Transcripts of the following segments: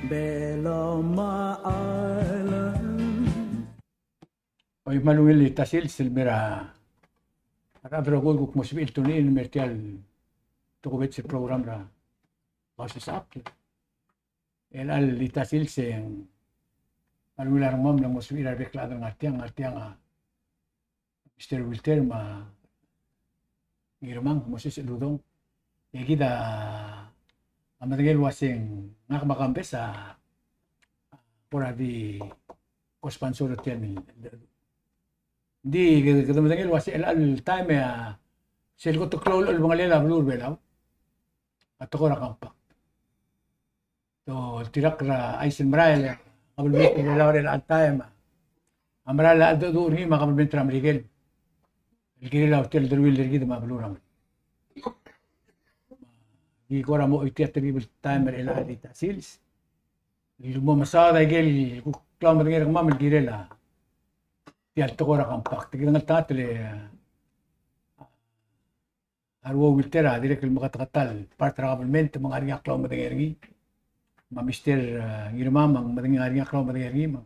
Beloma Island. Oy Manuel Tasil Silmira. Arabro gol kuk mosbil tunin mertial tukubet si program ra. Basis up. El Tasil sen Manuel Armam lang mosbil arbeklado ngatiang Mr. Wilter ma ngirmang moses ludong. Kita amatagel wasing nakamakampe sa pura di kospansor tiyan di kadamagel wasing al time sel ko to klol al mga lela blur belaw at ko rakampa to tirak ra aisen mrael kabulbet belaw rin al time amral al do ni makabulbet ra Miguel el kirila hotel del Wilder gid ma blurang di ko mo itiat terrible timer ela di Tasils lumo masada gel klam ngir mamel girela ti alto ko kampak tigil ngal tatle arwo wiltera direk el makatakatal partravelment mga aring klam ngi ma mister ngirmamang mading aring klam ngi ma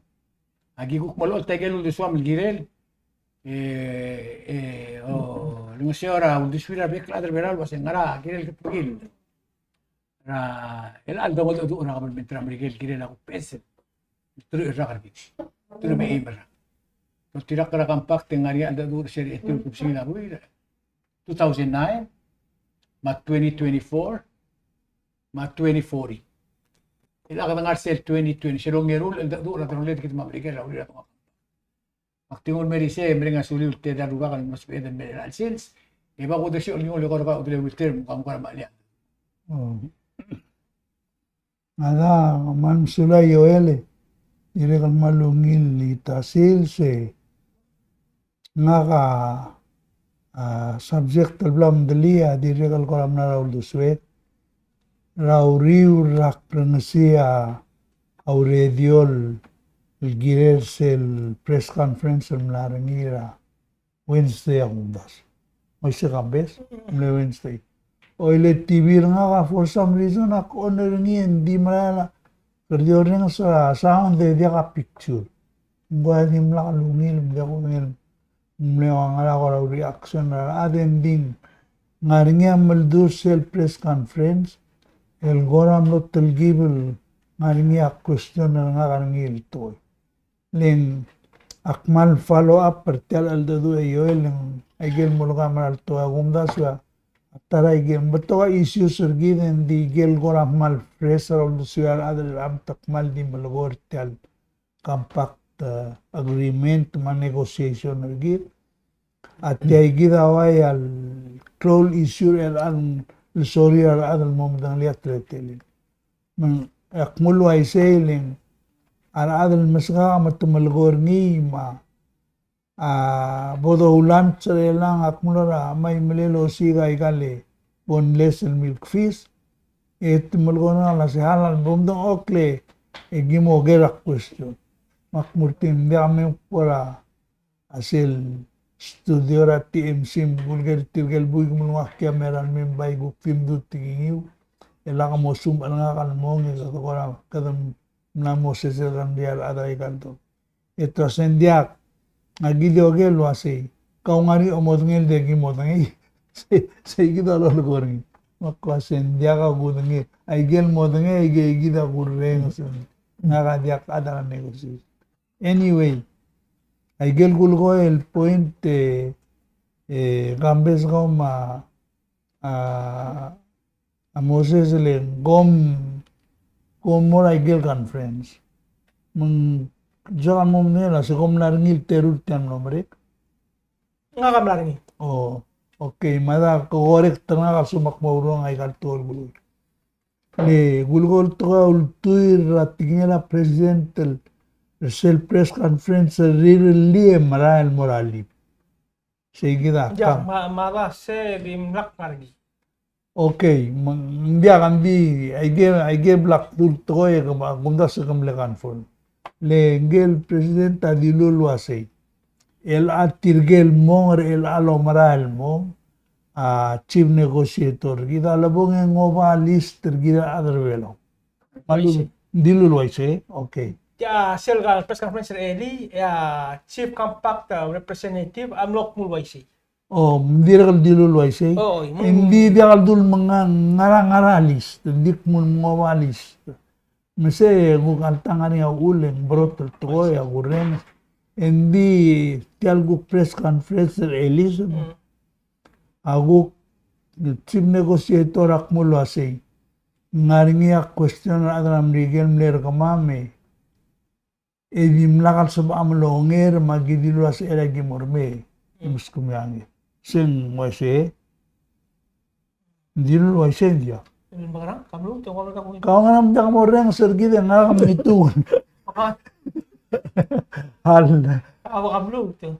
agi ko malol tagel du swam girel lungo siora un diswira bekladar beral was ngara girel kepugil el aldo mo do na kabel mentra Miguel girela ko pesen tru rakar bit tru me ibra to tirak ra kampak tengari anda do seri etu kupsina bu 2009 ma 2024 ma 2040 ila ka ngar sel 2020 sero ngerul anda do ra trolet kit ma Miguel ra ura to aktingon merise mrenga suli te da ruga kan mas peden mineral sales iba ko de si olio ko ka udle wilter mo kam malia Ada man sula yoele dire kal malungil li Tasil se nga subject alblam delia dire kal koram na raul duswe rauriu rak prensia aurediol el girer sel press conference mlarangira Wednesday agundas hoy se gambes Wednesday Oile TV nga for some reason ako ngi hindi malala kerja ring sa sound de dia ka picture gua nim la lungil dia ko ngel mlewang ala ko reaction na aden din ngaringa maldur sel press conference el goram lo telgibel ngaringa question na nga ngil to len akmal follow up pertel al do yo len agel mulga mal to agumda sa Taray gem beto issue surgi den di gel goram mal pressure of the suar adal am takmal di malgor tel compact agreement man negotiation ergi at gida away al troll issue al sorry al adal mom dan liat tretelin man akmul wa sailing al adal masga mat malgor ni ma bodo ulam lang akmulora may melelo siga igale boneless milk fish et mulgona la se halal bomdong okle egimo gerak question makmurtim diame pora asil studio ra TMC bulgar tigel buig mulwa camera men bay gu film du tingiu ela mo sum nga kan mong ko ra kadam na mo se ran dia ada ikanto et trascendiak Nagidio gel wasi kau ngari omodngel degi modngi se gida lo gorngi makwasen dia ka gudngi ai gel modngi ai gida gurreng sen naga dia ada negosi anyway ai gel gulgo el point gambes goma a Moses le gom mora ai gel conference Jangan mau menela sekom laringil terur tiang nomor Nga kam laringi. Oh, okay. Mada korek tengah kasumak maurong ay kaltuol gulul. Le gulgol toka ultuir ratingnya la presidential sel press conference really marael morali. Seguida. Ja, mada se bimlak laringi. Okay, dia kan di I gave black tul toy gumda sa kamlekan phone. Lengel presidenta dilul wasay el atirgel mong el alomaral mo chief negotiator gida labong ngoba list gida other velo Diluluway siya? Okay. Ya sel ka press conference eli ya chief compact representative amlok mulwaisi. Oh, hindi rin diluluway siya? Oo, Hindi dia kaldul mga ngarang-ngaralis, dik mo mga walis. Mase, kung altangan niya uling, brotol to ya guren. Hindi, tial ko press conference elis. Ako, chief negotiator akmulo asay. Ngaringiya question na adram rigel mler kamame. E mlakal sa baamlonger, magidilo sa eragi morme. Imus kumyangi. Sing wase, dilo wase dia. Ini bagarang kamlu to kamlu ka Kau nga naman mo rin, sir, gita nga kami ituan. Maka Hal, awa kamlu to.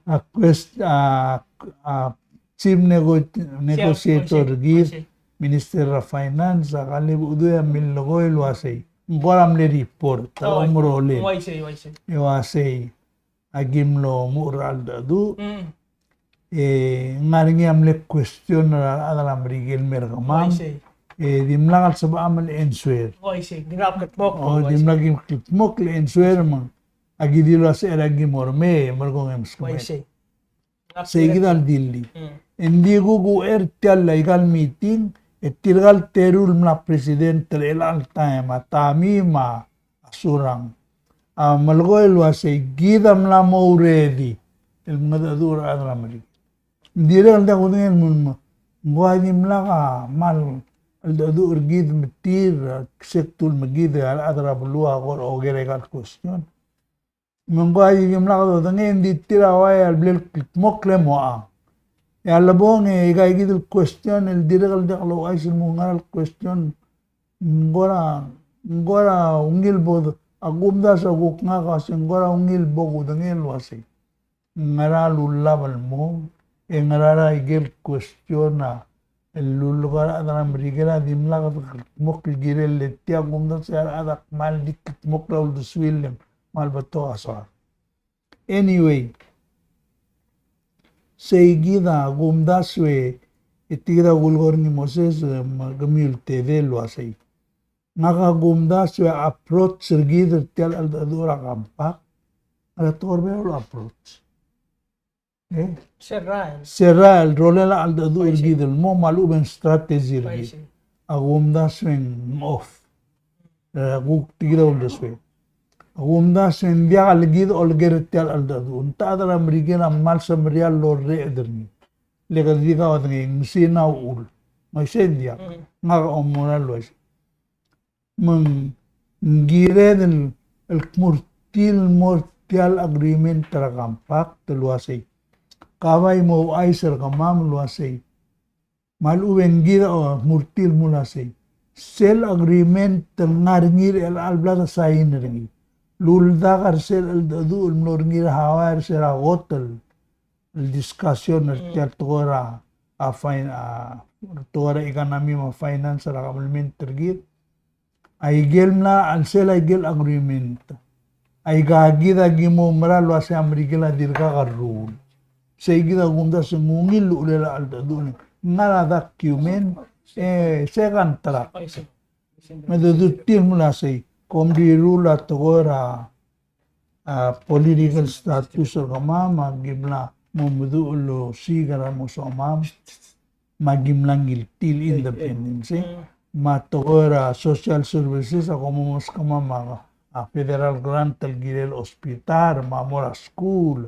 chief negotiator git, Minister of Finance, kalib udo ya milogoy luasay. Ngoram le report, ta umrole. Waisi. Iwasay, agimlo mural dadu. Ngaringi amle question na adalam rigel merkamam. Waisi. Dimlakal sa baamal enswer. Waisi. Dinapkat mo. O dimlagim klitmok le enswer man. Agidilo sa eragi morme, margong emskumet. Waisi. Segidal dilli. Hindi gugu tial legal meeting, tirgal terul mla presidente elal time atami ma asurang. Malgoy luasay gidam la mo ready. El madadura adramari. Hindi rin alda ko ngayon mo. Ngwani mla ka mal aldadur gid metir sektul magid al adrabulua ko o geregal question. Mangwani mla ka do ngayon di tiraway al blel mokle mo ang. Ya labong igay gidul question el diregal de kalo ay sin mo ngal question ngora ungil bod agumda sa guknga kasi ngora ungil bogo dangel wasi ngara lulabal mo ngara igel question na el lulugara adana brigera dimla mok girel letia gumda sa adak mal dik mok laul duswilem mal bato asar. Anyway, seguida gumdaswe itira gulgor ni Moses magamil TV lo asay. Nakagumdaswe approach seguida tial aldadura kampak. Ala torbe lo approach. Serral rolela aldadura gidel mo maluben strategy ri. Agumdaswe off. Guk tira uldaswe. Agumdaswe dia algid olger tial aldadu. Unta adara mrigena mal samrial lorre ederni. Lega diga wadngi msina ul. Maisendia nga omona lois. Mang ngireden el mortial agreement terakampak teluasay. Kaway mo ay sir kamam luasay. Maluwen gida o murtil mulasay. Sel agreement ngaringir el albla sayin ringi. Lulda karsel el dadu el mlorngir hawar sera hotel el discussion el tora tora economy ma finance ra kamulment tergit ay gelna al sel ay gel agreement ay gagida gimo mralo asa amrigela dirka karul segida gumda sungungil ulela al dadu ngala document second track medudutil mula say Komdi rula togora political status o kamama gimla mumudu ulo sigara mo sa mam magimlang giltil independence matogora social services ako mumos kamama federal grant talgirel hospital mamora school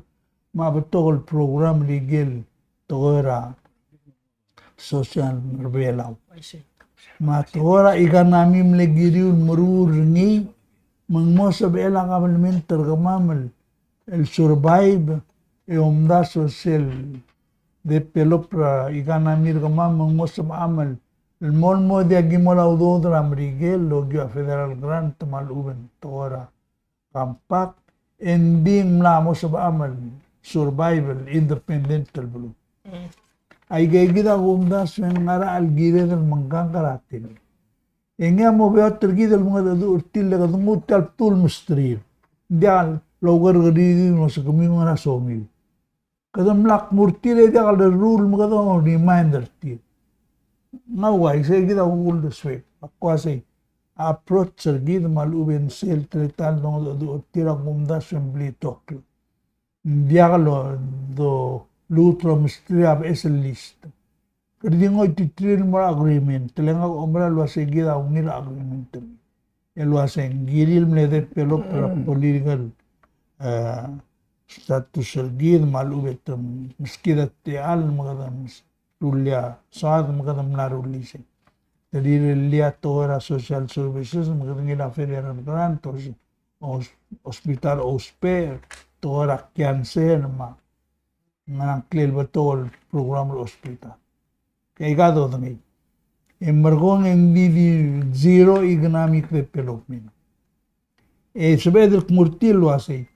mabutol program legal togora social rebelaw matogora ikan namim legiriun merurni mengmosa bela kamalmin tergamamal el survive omda social develop ikan namir kamam mengmosa amal el molmo dia gimola udodra amrigel logio federal grant maluben togora kampak ending mlamo sa amal survival independent blue ay gagida gumda swen ngara algire del mangkang karatin. Enga mo beo tergidel mga dadu urtil daga dungutal tul mustrir. Dial logar gadi no sa kami mga rasomi. Kadam lak murtile dia kal rule mga do reminder ti. Ngawai say gida ugul de swe. Akwa say approach sergid maluben sel tretal no do tira gumda assembly tokyo diagalo do lutro mistria es list kerdingo titril mo agreement telenga omra lo seguida unir agreement el lo hacen giril mlede pelo para political status sergid malubet miskida te al magadam rulia saad magadam larulise jadi lihat tora social services magandang la federal grant hospital osper tora cancer ma nang clear betul program hospital kaya gado dami emergong ang di zero economic development sebedel kumurtil wasi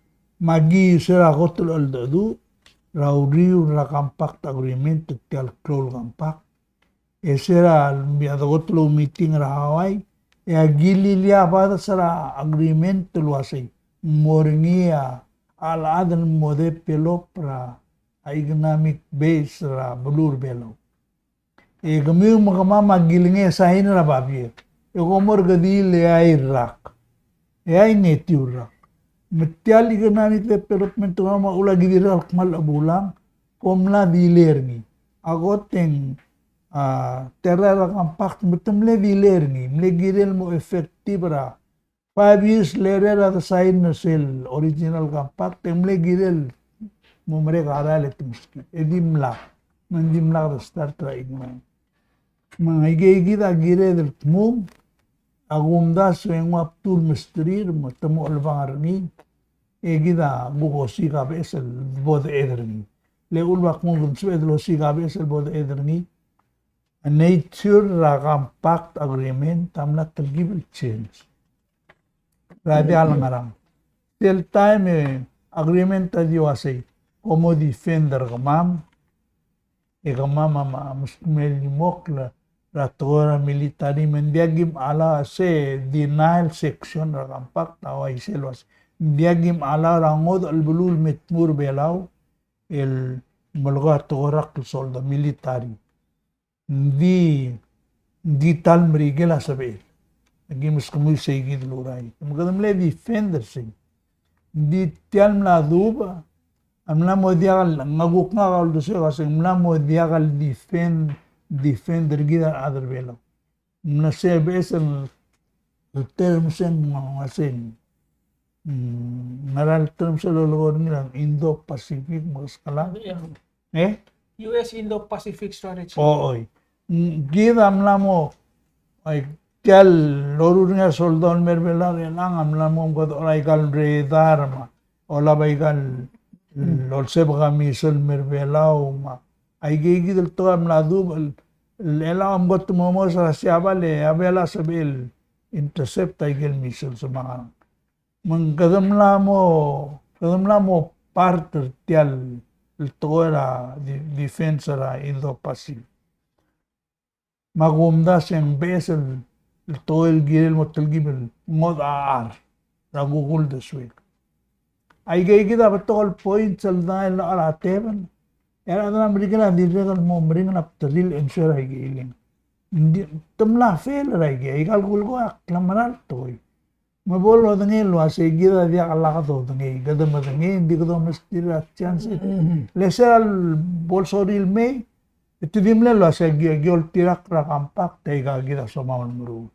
magi sera gotol aldadu rauriu ra compact agreement tel klol compact esera miadagotlo meeting rahawai gililia pada sera agreement luasai morngia aladan mode pelopra economic base ra bulur belo gamiu magama magilinge sahin ra babi gomor gadil ai rak ai netiurak metial economic development ma ula gidiral mal abulang komla dilerni agoteng terra compact betemle dilerni mlegirel mo effective ra 5 years later at sign sel original compact mlegirel mo mereka aralet miski edimla mandimla start ra igman mga igigida gire del mum agumda sueng waptul mistrir mo temo albangarni egida bugosi ka besel bod ederni le ulwak mo suedlo si ka besel bod ederni a nature ra compact agreement tamla tergibil change radi alangarang till time agreement adiwasay como defender gamam gamam musmel mokla ratora military mendiagim ala se denial section ra compact away selwas diagim ala rangod albulul metmur belaw el malga torak solda military di tal merigela saber agim skumuy segid luray magadam le defender sing di tal mla duba amla modiagal ngaguk ngagal do se kasi amla modiagal defender gida other belaw na se besen terms en ngasen naral terms sa lolor nila Indo-Pacific maskala US Indo-Pacific Strategy. Oy. Gida amlamo ay kel lorur nga soldon merbelar lang amlamo god oray kal radar ma ola bay kal lolse baga misal merbelaw ma ay gigidel to amladu lela am got mo sa siabale abela sabil intercept ay gel misal sa mga kadamlamo part tial toera defensa ra Indo-Pacific magumda siyang besel todo el girel mo talgibel ngod aar ragugul de swik ay gay kita batol point sal dahil na arateban era na amerikana diregal mo mring na taril ensure ay giling hindi tamla fail ay gay kalkul ko aklamaral toy mabolo dangil wa se gida dia kala to dangi gadam dangi hindi ko mastira chance lesal bolsoril me itidimle lo se giol tirak ra kampak tay ga gida so mamal muru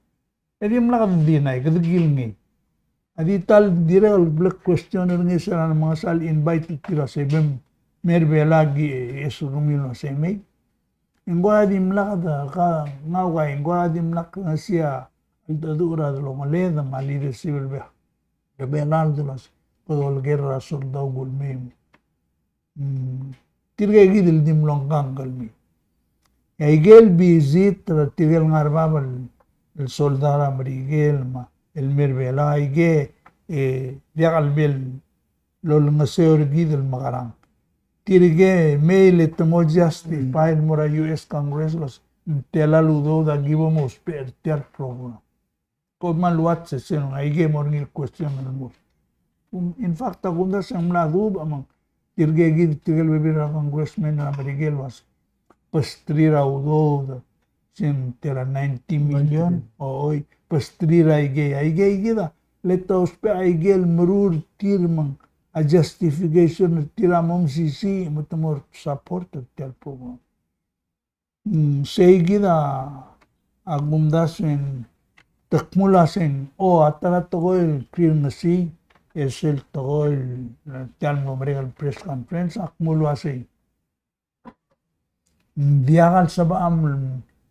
edim la kadinay kadgil ngi adi tal diregal black questioner ngi sa mga sal invite tira se bem merbela gi esugumil no se me ingwa dim la ka ngaway ingwa dim la siya Dura de lo maleda malide civil be benal de las todo guerra soldado gulmem tirge gidil dim longang galmi aigel bizit tirgel ngarbabal el soldado abrigel ma el merbela aige diagal bel lol ngaseur gidil magarang tirge mail etmo justify mora US Congress los telaludo da gibomos per ter program Kodman luat se sen aige morngil question mo. In fact agunda sang mladub amang tirgegi tirgel bebira congressman na berigel was pastrira udo Sin tira 90 million. Oy, pastrira aigay gida. Letaus pe aigel merur tirmang. A justification tira mong sisi mutamor support tel program. Say gida agumdasin takmulasin o atara togoy clear na si esel togoy tal memorial press conference akmulwasi. Diakal sa baam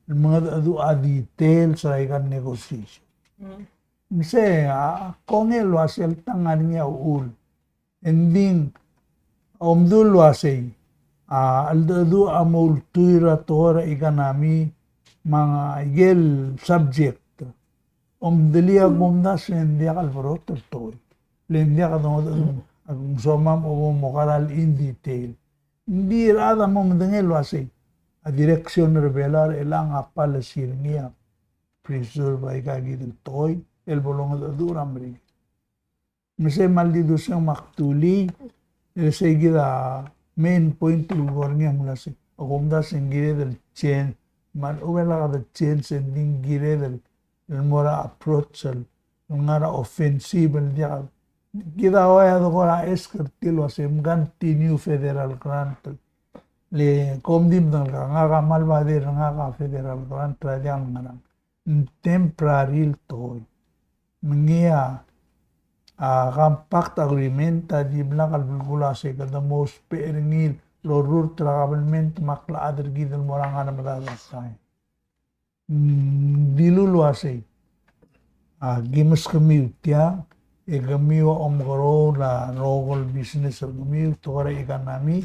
mga adu detail sa ikan negotiation. Mise kongel wasel tangan niya ul. Ending omdul wasay aldadu amul tuira tora ikanami mga igel subject. Omdelia gumdas lendia kalbaro tertoy. Lendia kadong ang somam o mokaral in detail. Hindi rada mo mendengel wasay. A direction revelar elang apal sirnia preserve ay kagid toy el bolong duram ri. Mise maldido siyang maktuli segida main point gornya mula si akumda singire del chen man uwela ka chen sending gire del mora approach el ngara offensive dia kita waya do kora eskertilo sem continue federal grant le komdim dang nga ka malbader nga ka federal grant tradiang ngarang temporary toy mengia compact agreement di belakal bulgula se kada most peringil lorur travelment makla adar gidal moranga na madalasay diluluase gimas kami utya gamiwa omgaro na local business gamiwa tora ikan nami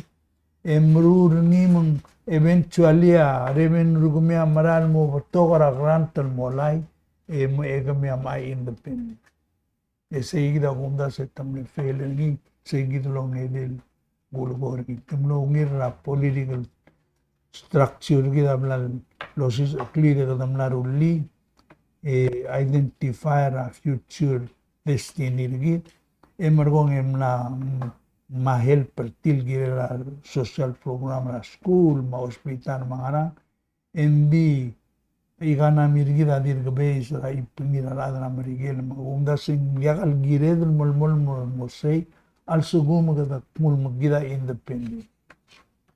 emrur ngimang eventually revenue gumia maral mo tokara grantal molay mo egamia mai independent seguida gunda se tamle failing seguida long edel gulgor ki tamlo ngir la political structure kita blan losis clear ka tamla ruli identify a future destiny git emergong emna mahel pertil gira social program la school ma hospital mangara MB igana mirgida dir gabe isra ipngira la marigel magunda sing yakal gired mol mosay al sugum gada mul magida independent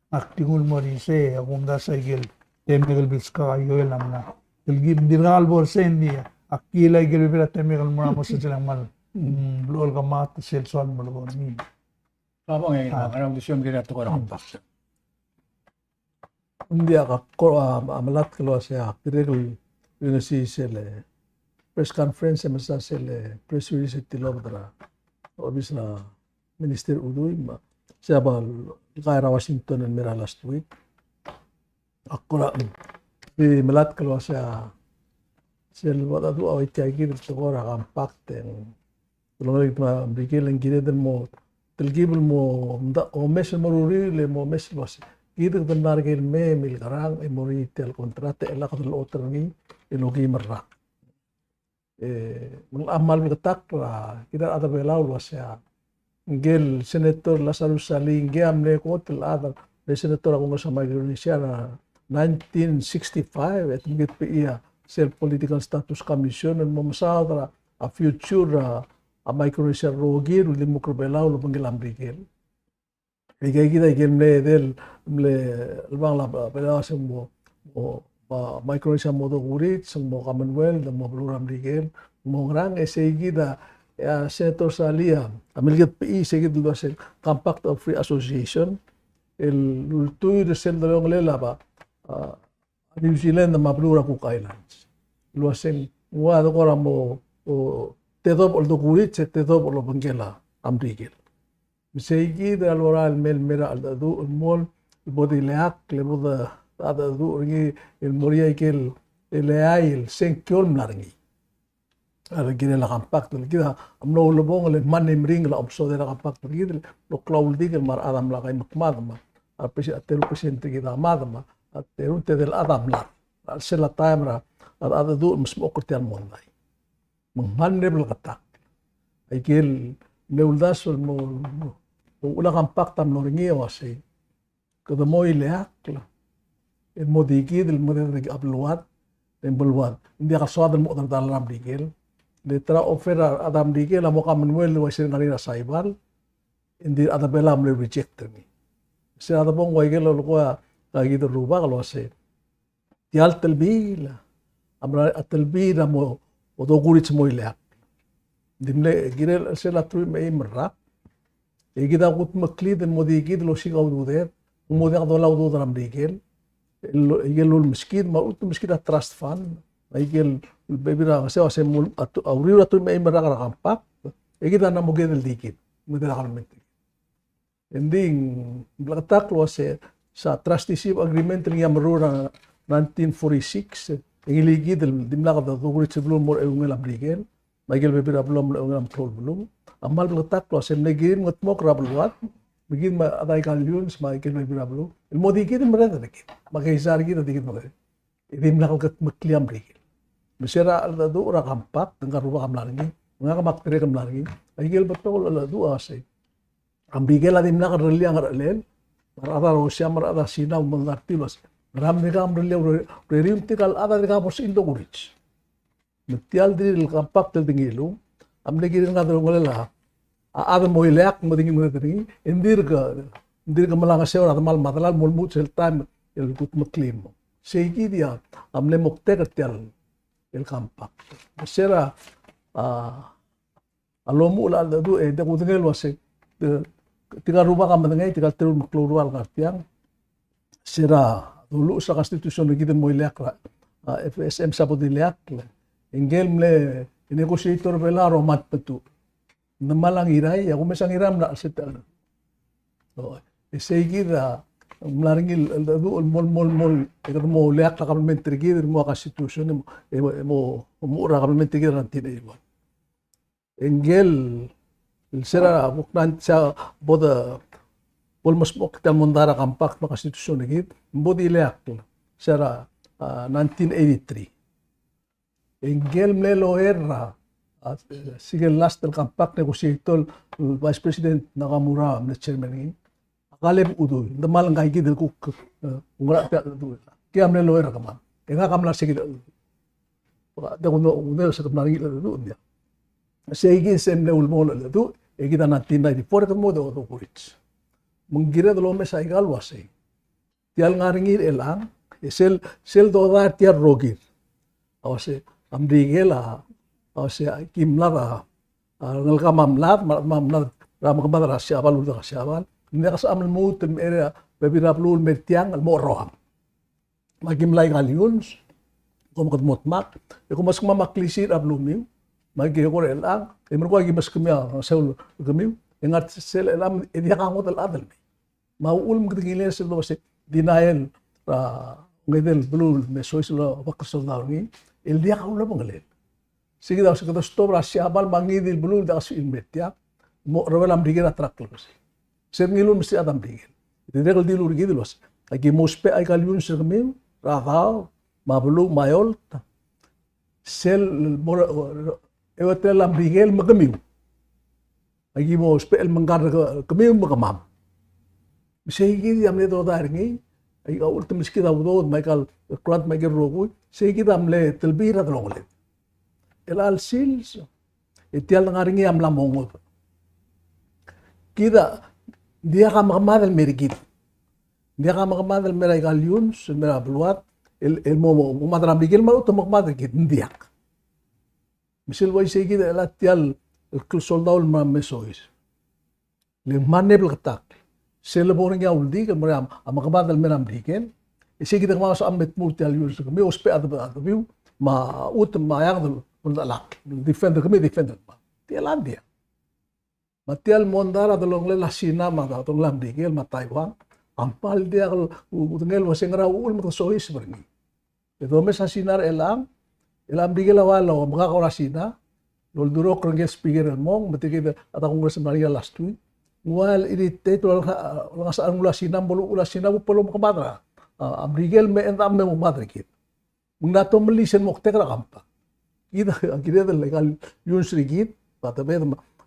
aktingul morise agunda sagel temegel biska yoel amna ilgib dirgal borsen dia akila gel bela temegel mona mosasilang mal lol gamat sel sol mol ni Kapag ngayon, anong gusto yung ginato ko na compact? Hindi amalat kalau saya kirikul yun si sele press conference masa sele press release tilobra obis na minister uduy ma siya ba kaira Washington and mira last week ako na di malat kalau saya sel wala du awit kaya gid to ora compact en tulong na bigil ang gid mo tilgibul mo o mes maruri le mo mes was gid ang nargil me mil garang e mori tel kontrate ela ko lo otro ni ilogi marrak mang amal mi katak kita ada belaw was ya gel senator Lazarus Saling giam le ko tel ada le senator ako sa Indonesia na 1965 at ngit pa iya self political status commission and mamasada a future a Micronesia rogir uli mo krobelaw lo pangilam rigel igay kita igel del le albang la pela sa mo Micronesia mo do gurit sa mo Commonwealth mo program rigel mo ngrang esegida Senator Salia amilgat pi segid do sa Compact of Free Association el tuy de sel dalong lela ba New Zealand na maplura Cook Islands luasen wa do kora mo tedob ol do gurit se tedob ol bangela amrigel misegi de alora mel mera al do mol bodi leak le boda ada do ringi el moria ikel le ail senkyol mlaringi ala gire la compact le kida amno lo bong le manim ring la opso de la compact gide lo claul digel mar adam la kay makmadma a teru presidente gida madma a teru te del adam la al sela timra ada do musmo kortian monday menghanebel katak aikil meuldas mo ula compact am noringi wasi kada mo ileak la el modiki del model de abluat Tembeluan. Hindi ka suadan mo ng dalam digil. Letra offer Adam digil amo ka Manuel wasin kanina sa ibal. Hindi ada bela mo reject ni. Sina ada pong waigel lo ko kagito ruba kalau se. Tial telbila. Amra telbila mo odo gurit mo ilak. Dimle girel sela tru me imrak. Egida gut maklid mo digid lo sigaw duder. Mo dia do law do dalam digil. Igel المسكين ما قلت مسكين trust fund igel bebira se ase auriura tu mai mara kampak igida na mogel dikit muda kalmente ending blaktak lo se sa trusteeship agreement ni amrura 1946 igiligid dimla ka do gurit sebelum mor engel abrigel igel bebira belum engel tol belum amal blaktak lo se negin ngotmok rabluat begin ma aday kalyuns ma igel bebira belum el modikit mereda dikit magkaisar kita dikit magay. Idim na kagat makliam rigil. Masira alado ora kampak tengkar rupa kamlargi. Mga kamaktere kamlargi. Igel betul alado asay. Ambigel adim na kareli ang aralel. Marada Rusya marada Sina mengartilos. Ram ni kam reli rerim tikal ada ni kam indo kurich. Metial diri kampak tel tingilu. Amne girin nga dalong ngala. Ada mo ilak mo tingin mo tingi. Indir ka malangas siya mal matalal mulmut sel time el gut maklim. Segi dia amne mokte kertial el kampak. Sera alomu la du de kutengel wase tiga rumah kam mengenai tiga terus maklurual kartiang. Sera dulu sa konstitusi kita mo ilak FSM sabot ilak. Engel mle negotiator bela romat petu. Namalang iray ako mesang iram na setal. So, segi da mlaringil du mol ekat mo leak la parliamentary gider mo constitution mo ra parliamentary gider nanti dai bo engel sera buknan sa boda almost mo kita mondara kampak ma constitution gid bodi leak sera 1983 engel melo era sige last del kampak negotiator vice president Nakamura na chairman kaleb udu damal ngai gidel ku ngora ta du ki amne loer kama enga kamla sigid da uno sa kamla ngi du dia segi sem le ulmol du egida na 1994 ka modo do kurits mengira do me sa igal wase tial ngaringir elang sel do dar tiar rogir awase amdigela awase kimlara ngal kamamlat mamlat ram kamara syabal udah syabal hindi ka sa amal mo tem area bebira plul metiang al moroham magim lay galyons kom kadmot mak ko mas mamaklisir ablumi magi ko elang imro ko gimas kumya saul gamiu engat sel elam idia ka ngot al adal maul mgdingile sel do se denial ngedel blul me soislo wakso dawngi el dia ka ulo bangalel sige daw sa stop rasya abal mangidil blul da su inbetia mo revelam digera traklo Ser ngilun mesti adam digil. Tidak dilur gitu los. Lagi muspe ay kalyun sermim, rakau, mabulu, mayol. Sel ewatel lam digil magamiu. Lagi muspe el manggar kamiu magamam. Segi amle do daringi. Ay awul temis kita udod Michael Grant Michael Rogu. Segi amle telbira dronglet. El al sils. Itial ngaringi amla mongol. Kita dia ka makamadal merigit. Dia ka makamadal meray galyun, mera bluat, el mo madram bigil malo to makamadal git ndiak. Misil way segi da latial el soldado ma mesois. Le manebel katak. Sel boring ya uldi ke meram makamadal meram bigil. Segi da ma so amet multi al yus me ospe ad viu ma ut ma yang dal lak. Defender kami defender. Tialan dia. Matial mondara dolong le lasina mata tong lam digel ma Taiwan ampal dia kal utengel wasengera ul mo sois berni itu mes sinar elam digel awalo mga korasina lol duro krenge speaker mong matike ata kongres Maria last week wal irite to lang sa ang lasina bolu lasina po polo kamatra am digel me entam me mo madrikit mungna to melisen mo tekra kampa ida akire del legal yun srigit patabe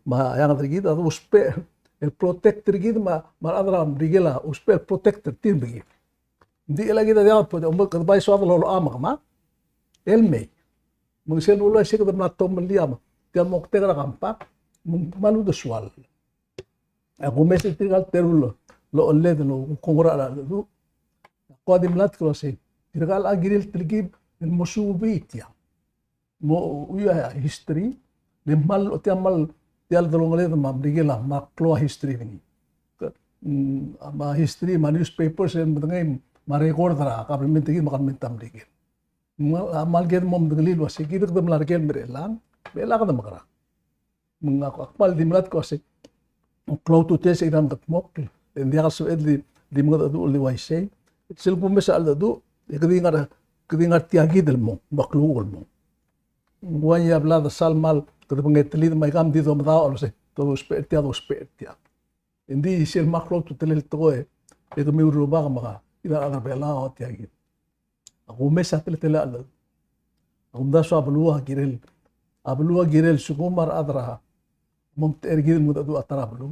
yang tergit atau uspe el protector gitu adram digela uspe el protector tin begi di lagi tadi apa umbul kerbai soal lo ama kama elmei mung sel ulo sik da na tom liam te mo tegra kampak mung malu do swal aku mesi tirgal terulo lo olle de lo kongora la do ko di mlat ko se tirgal agiril tilgib el musubitia mo uya history le mal o te mal tial do ngale ma digela ma klo history ni ma history ma newspapers en ngai ma record dra ka permiti makan mentam digel mal ged mom degli lo se gidik dam largel merelang bela ka makara mga akpal di mlat ko se klo tu te se ram dak mok dia ka so edli di mga du li wai se sil pu mesa al du kedi ngar tiagi del mo maklugol mo buan ya bla da salmal kedi pengetli mai kam di do mda o se to spertia indi sil maklo tu telel to e mi uruba ka maka ida agar bela o tiagi aku mesa tele al aku da so abluwa girel sukumar adra mom tergil muda du atarablu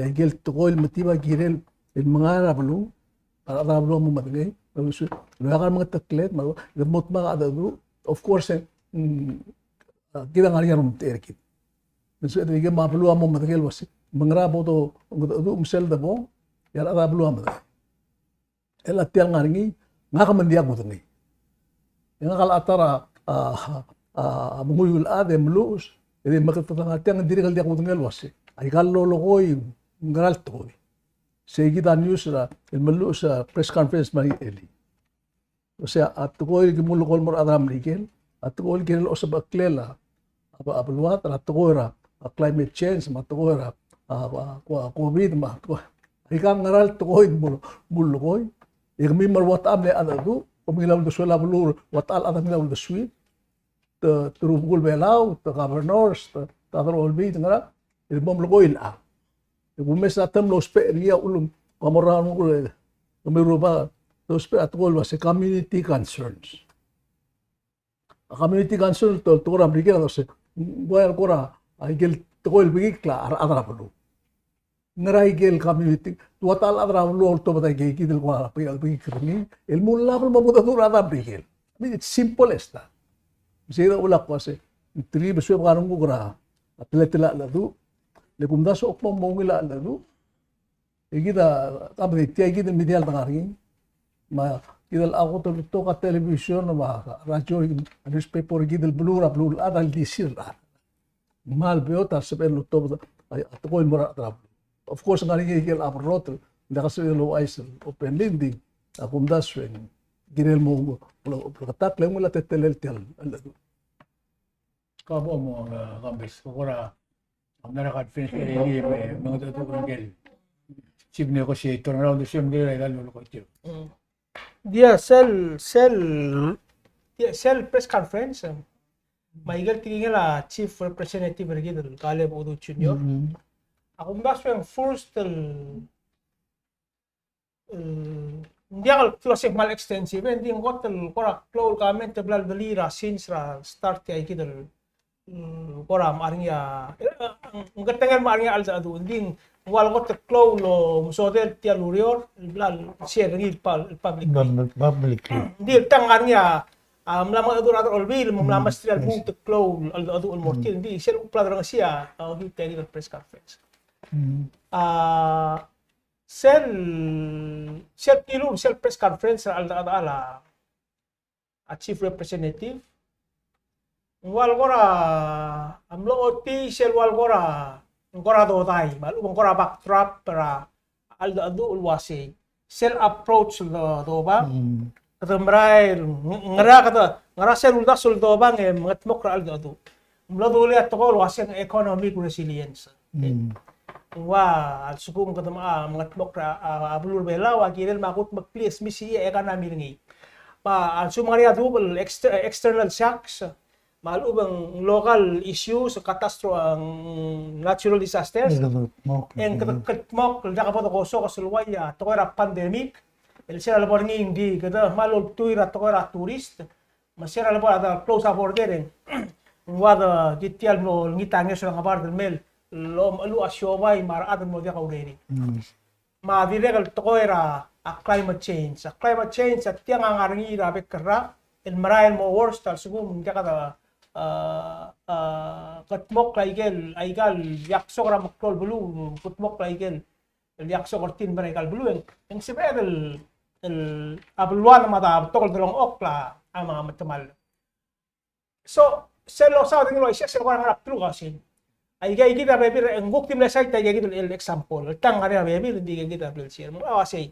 egel togol matiba girel el mangara blu para atarablu mo madgay so lo agar mga taklet ma gamot mga adadu of course kita ngariya rum terkit so ede mablu mo madgel wasi mangra boto du umsel da bo ya atarablu amada ela tiang ngaringi nga kamandiya mo tungi nga kala atara munguyul ade mluus ede makatanga tiang diri dia mo tungi wasi ay kallo lokoy ngaral to segi da news ra el mluus press conference mari eli o sea at ko el gimulo kol mor adam ligel at ko el gel osab aklela abluat at ko ra climate change mat ko ra covid ma ko ay kam ngaral to ko mulo koy igmi mar wat am le adadu umilaw do sola bulur wat al adam milaw do sweet te rubul belaw te governors te olbi ngara il bom lokoy la ibu mesa tem lo spe ria ulum pamoran mo umiruba to spe at ko was community concerns a community concern to ram rigel se boyal kora ay gel to ko bigikla adara pulu ngaray gel community watal adra lo to batay gidil ko payal bigikni el mulla ko mabuda to adam rigel I mean it's simple as that sira ulak ko se tri beswe kanung ko gra atletela la du le kumda so okmo mongila la du igida kabri tiay gid medial tangari ma idal ako to ka television ma radio newspaper gidel blura blur adal di sira mal beota se ben lo to at ko mora trap of course ngari gel abrot da kasi lo aisel open lending akumda swing girel mo lo katak le mo la tetelel tel ala du Kabo mo kambis kora ang narakat finish ni mga tutulong gel chief negotiator around the same day ay lalo ko tiyo dia sel press conference maigal tingin la chief representative regidel Caleb Odo Jr. Ako mbas yung first hindi ako filosofik mal extensive hindi ang hotel korak cloud comment blal dalira since ra start kay kidel koram arnya ang gatangan mo arnya alza adu hindi wal got cloud lo musodel tia lurior blal share ngi public hindi tang arnya mlama adu rather olbil mlama strial boot cloud adu mortil hindi share upla rang siya hindi technical press conference sel press conference ala a chief representative wal gora amlo oti sel wal gora do dai malu gora backdrop para alda adu ulwasi sel approach do ba kadamray ngara sel ulda sul do ba ng matmok alda adu mlo do li at ko ulwasi ng economic resilience wa al sukum kadama mga tlok abulur belaw agirel makut magplease misi economy ngi pa al sumari double external shocks malubang local issues catastrophe ang natural disasters en katmok da kapoto ko so kasulwaya to era pandemic el sira labor ngi hindi kada malol tuira to era tourist masira labor ada close up border wada gitial no ngitangyo sa ngabar del mel lu asyobay maraan mo dia kaureri ma diregal to era a climate change at tiang ang aringi rabe kara el marayan mo worse tal sugum kata katmok laigel aigal yakso kara maklol bulu katmok laigel el yakso kortin beregal bulu yang sibel el abluan mata tokol dolong okla ama matamal so selo sa dinglo isa selo kara ngarap tulu kasin aiga kita bebir enguk tim lesai ta gitu el example tang ngara bebir di kita bel share mo awasi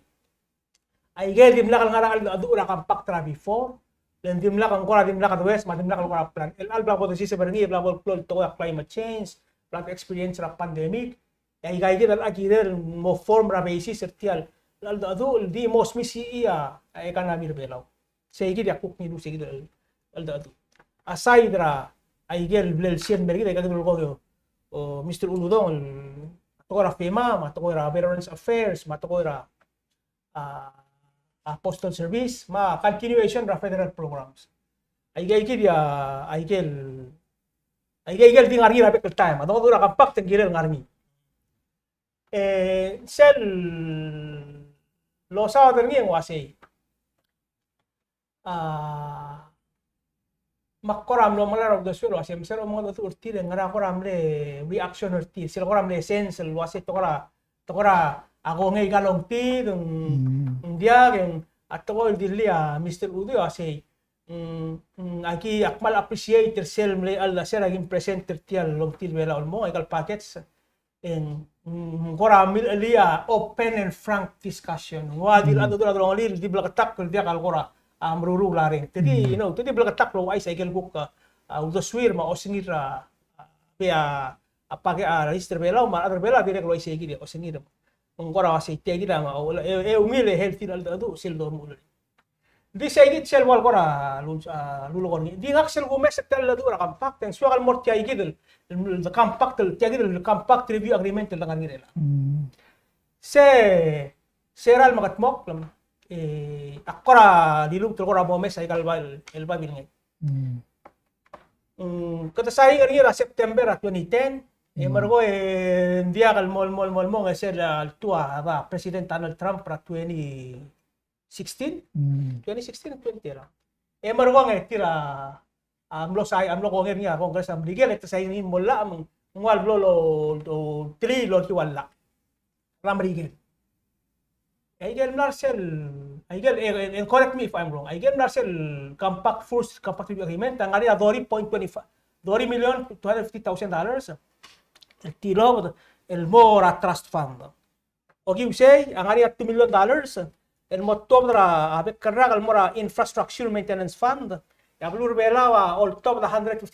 aiga dim lakal ngara al adu ura kampak tra before dan dim lakal kora dim lakal west ma dim lakal kora plan el al bla si sebenarnya bla bla to climate change plan experience ra pandemic aiga kita akire mo form ra basis sertial al adu di mos misi ia economy belaw segi dia kuk ni du segi al adu aside ra aiga bel share mergi ka dulu ko o Mr. Uludong matokora FEMA, matokora Veterans Affairs, matokora Postal Service, continuation ra federal programs. Aigel di ngari ra bekel time, matokora kampak tengirel ngarmi. Sel losa terni yang wasi. Makkoram lo malar of the suelo asem sero mo do urti de ngara koram le reaction urti sil koram le sense lo ase tokora ako ngai galong ti dia gen atko dilia Mr. Udo ase aki akmal appreciate sel mle al sera gin presenter tial long til bela olmo egal packets en koram lia open and frank discussion wadil ado do lil di blakatak dia kal kora amruru laring. Jadi tadi belakatak lo ay cycle book udah swir ma osingira pia apake register bela ma other bela dire lo isegi dia osingira. Ngora wasi tegi da ma umile healthy dal do sel do mul. Di segi sel wal kora lulukon ni. Di ngaksel go mes tel do ra compact en sual morti ay gidel the compact tegi del compact review agreement dengan ngirela. Seral magatmok lam akora dilum tulkora bomes ay kalbal el babil ngay. Kata saya ngira September 2010 margo dia kal mol mo ngasel al tua ba President Donald Trump para 2016 2020 ra. Margo ngay tira amlo ko ngira Congress amligel ito say ni mola ngwal lo tri lo tiwala. Ramrigel. Aigel Marcel, and correct me if I'm wrong. Aigel Marcel compact first compact review agreement ang ari $2,250,000 el tiro el mora trust fund. Okay, say ang ari $2 million el motom ra abet karra el mora infrastructure maintenance fund. Yablur bela all top $150,000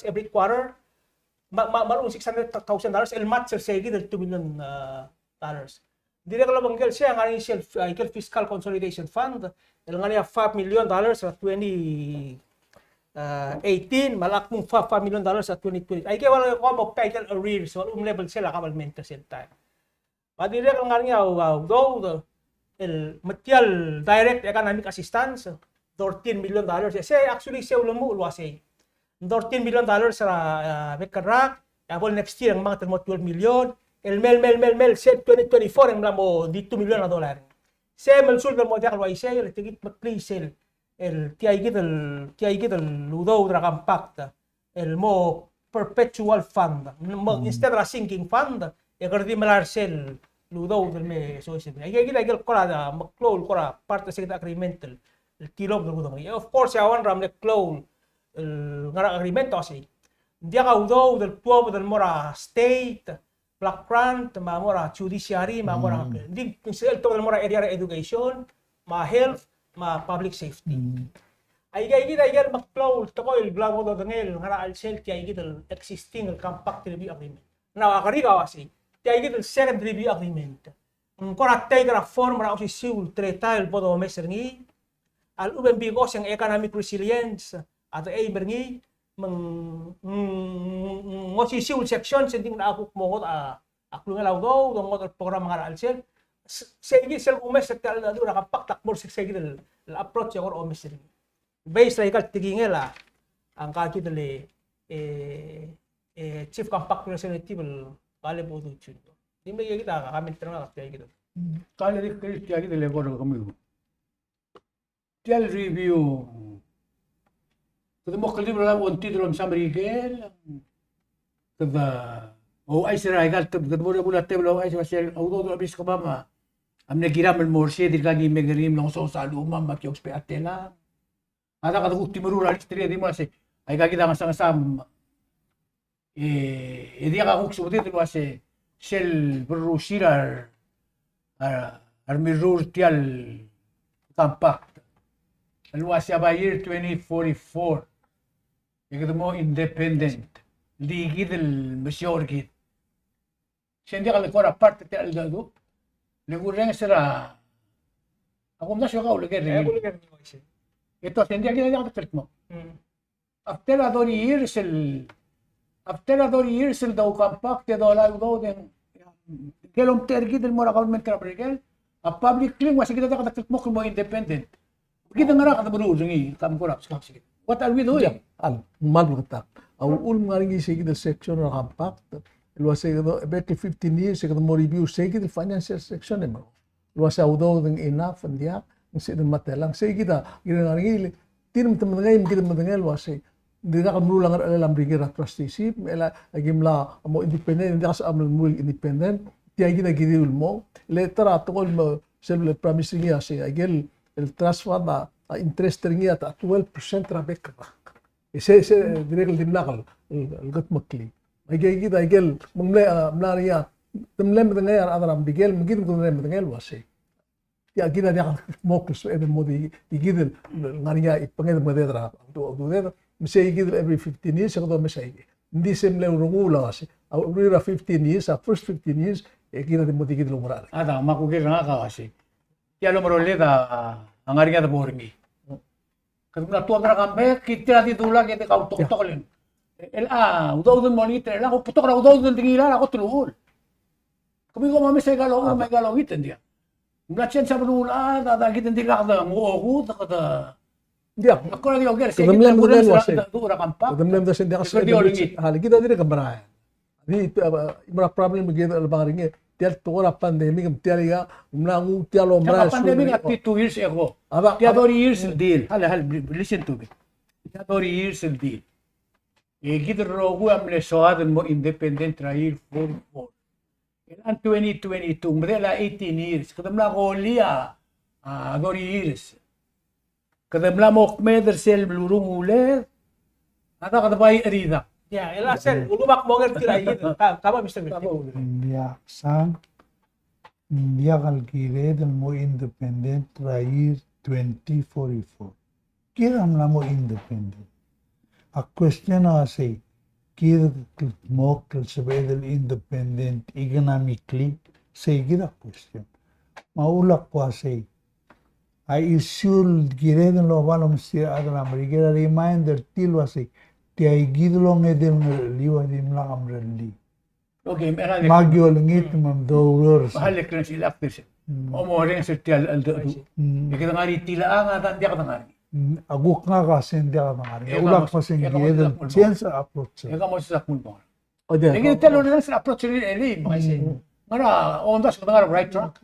every quarter. Malung $600,000 el match say del $2 million. Dire kalau bangkel siya ang aring fiscal consolidation fund el ngani $5 million sa 2018 malak mong $5 million sa 2020 ay kaya wala ko mo pay arrears so level sila kabal mentor sila tayo padire ang ngani go el material direct economic assistance $13 million siya actually siya ulam mo ulwasay $13 million sa Bekarrak abol next year ang mga $12 million el mel set 2024 ang mo di $2 million. Se mel sul mo dia kalwa ise el tigit please el tiay gid el ludo dra compact el mo perpetual fund instead of a sinking fund e gardi melar sel ludo del me so ise ay gid kora da maklol kora parte sa agreement el tilob del ludo of course awan ram le clone el ngara agreement asi dia ka udo del tuo del mora state Black Grant, mora judiciary, mora di sel to mora area education, ma health, ma public safety. Ay gay makplow to ko il blago do ngel ngara al sel ti ay gidel existing compact review agreement. Now akari ka wasi. Ti ay gidel second review agreement. Kora tegra form ra usi siul tretal bodo meser ngi al uben bigos yang economic resilience at ay berngi ngosi siul section sending na ako mo ako nga law do ngot program nga alsel segi sel umes sektal da dura kapak takbor segi del approach or umes based like tigingela ang kakidele chief compact representative kale bodo chundo dimbe kita kami terang kaya gitu kali dik tiagi de lebor kami tial review Kada mo kalibro lang unti dalam San Miguel. Kada ay sira igal kada mo bulat teblo ay sa auto do bis ko mama. Am nagiram el morse dir lagi megarim lang sa luma makyok pe atela. Ada kada ultimo rura istri di mo se ay kagita nga sam dia ka hukso dito lo ase sel brusirar ar mirror tial compact. Alwa siya by year 2044. Ikaw mo independent. Ligid el masyor gid. Siya hindi ka lakora parte ti algado. Ligureng sira. Ako na siya ka ulagay Kaya rin. ko lang yung isa. Ito, hindi ka nakatapit mo. Mm. After a 30 years el daw compact daw daw den kelom tergi del mora government trabrikel a public claim was kita nakatapit mo kung mo independent. Kita nga ka taburo ngi kam ko raps sige. What are we doing? Malu kata. Ang ulm nga rin sige the section na compact. Luwa sa about 15 years sige mo review sige the financial section mo. Luwa sa udo ng enough and dia sige the matelang sige kita gina nga rin tirim temen ngay kita mendengar luwa sa hindi ka lang alam rin trusteeship ela agimla mo independent hindi ka sa amal mo independent tiya gina gidul mo letter atol mo self promising niya sa agel el trust fund interest niya at 12% rabek ka. Ese direct din nakal algat makli. Ay gid ay gel mnariya temlem ngayar adaram bigel mgid ko nem ngel wase. Ya gid dia mokus eden modi gid ngariya ipanged madedra do mesay gid every 15 years ako mesay. Hindi semle rungula wase. Urira 15 years, first 15 years gid modi gid lumura. Ada makugir nga ka kasi. Kaya lumrole ang ariya da boringi. Kung natuwa ka kambe, kita titula kita kautok-tok lang. Udaw dun monitor lang, putok na udaw dun tingilan ako tuluhol. Kami ko mamisay galaw, may galaw itin diya. Mlatyan sa manula, dadagitin din ka kada muogo, kada... Dia Ako na diyo, sige, Kadamlam mo din, wase. dura kampak. kadamlam da sinda kasi Pero di olingi. hal kita dire kamara. Di imra problem gid al bangaringe tial tora pandemic tialiga mnangu tialo mra. Saka pandemic at 2 years ago. Aba Kaya 30 years el deal. Hal, listen to me. Kaya 30 years el deal. Gider rogo am lesoadan mo independent trail 44. In 2022, mrela 18 years. Kadamla ko liya 30 years. Kadamla mo kmeder sel blurung ule. Ata kadabay erida. Yeah, ela sir, ulumak mo ngar tira yun. Tama, Mr. Milton. India sang India calculate mo independent year 2044. Kiram na mo independent. A question say kid mo kalsabedel independent economically say gida question. Maulak ko say I issue giredan lo balom si adra Amerika reminder tilwa say tiay gidlong edem liwa dim lakam rally. Okay, merali. Magyol ngit mam dowers. Mahalik na sila after siya. O mo rin sa tiyal aldo. Ikita nga rin tila nga tandi ka nga rin. Aguk nga kasi hindi ka mangari. Eka Ulak mo- pa sing eka mo giredan. sa- Chance approach. Ika mo sa sakmul mo. O dia. Ikita talo na lang sa approach rin Eli. Nga ondas ka nga right track.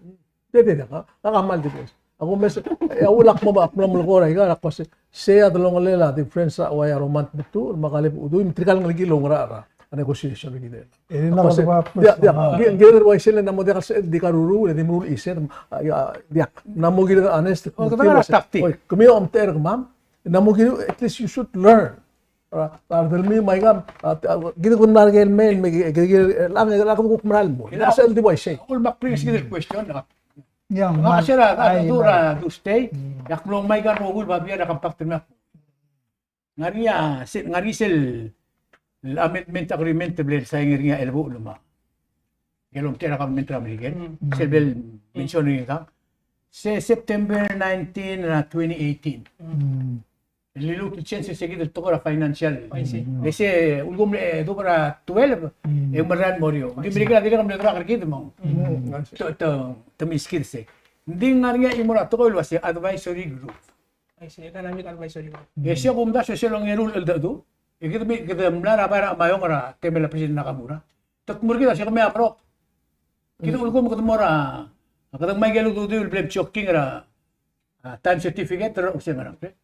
Dede ka. Nakamal dito. Ako mes ulak mo ba from ko ray ka kasi saya dalong lela difference sa waya romant betul makalip udo trikal ngaligi longra a negotiation gid. Eri na Kasi ka dia geder way sila na mo dia kasi di karuru di murul iser dia na mo gid honest. O, kadang tactic. Oy, kumiyo am ter ma'am. Na mo gid at least you should learn. Dahil mi may gam gid ko na gel men lang ko kumral mo. Kasi di way say. All back previous gid question. Yang Mga kasira, ay dura, do stay. Yak mlong may gan mogul babiya na kampak na. Ngariya, ngari sel amendment agreement tablet sa ngiriya elbo luma. Gelom tira government American. Sebel mention ni ka. Se September 19 na 2018. Lilu chance sa gid to ka financial. Kasi ulgom do para 12 e maran morio. Di mereka dili kam letra kargid mo. To miskid se. Hindi nga nga imura to ko wasi advisory group. Ay, si Economic Advisory Board. Siya kumda siya lang ngerul el dado. Kita mlara para mayong ra temela president Nakamura. Takmur kita siya kami apro. Kita ulgom ko mora. Kadang may galo do bleb chocking ra time certificate ra usa nga pre.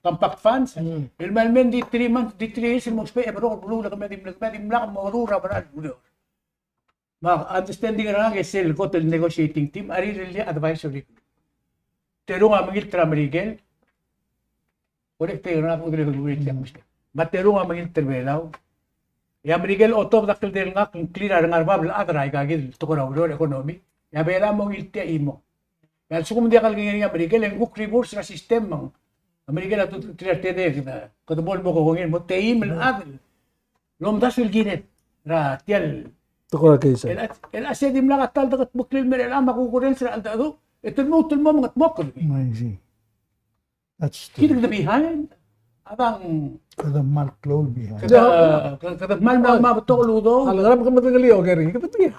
compact funds. El malmen di 3 months, di 3 years mo spay pero bulu na kami mla morura para bulu. Understanding na nga sel ko tel negotiating team ari really advisory. Pero nga mangil tramarigel. Correct tayo na po dito gawin siya. Matero nga mangil terbelaw. Ya Miguel Otto dakil del nga kung clear nga babla adray kagil to ko raw economy. Ya bela mo iltia imo. Ya sukum dia kal ngini nga Miguel ang hook reverse na system mang. Miguel ato tretede na kadbol mo ko ngin mo teim al adl. Lom dasul ginet ra tial. Tukura kaysa. El asedim lang atal dagat buklil mer el ama kukuren sa aldado. Ito mo mga tmokol. I see. That's true. Kita behind. Abang Kada mal close behind. kada mal na mabuto ludo. Alam ka matagali o gari, katabi.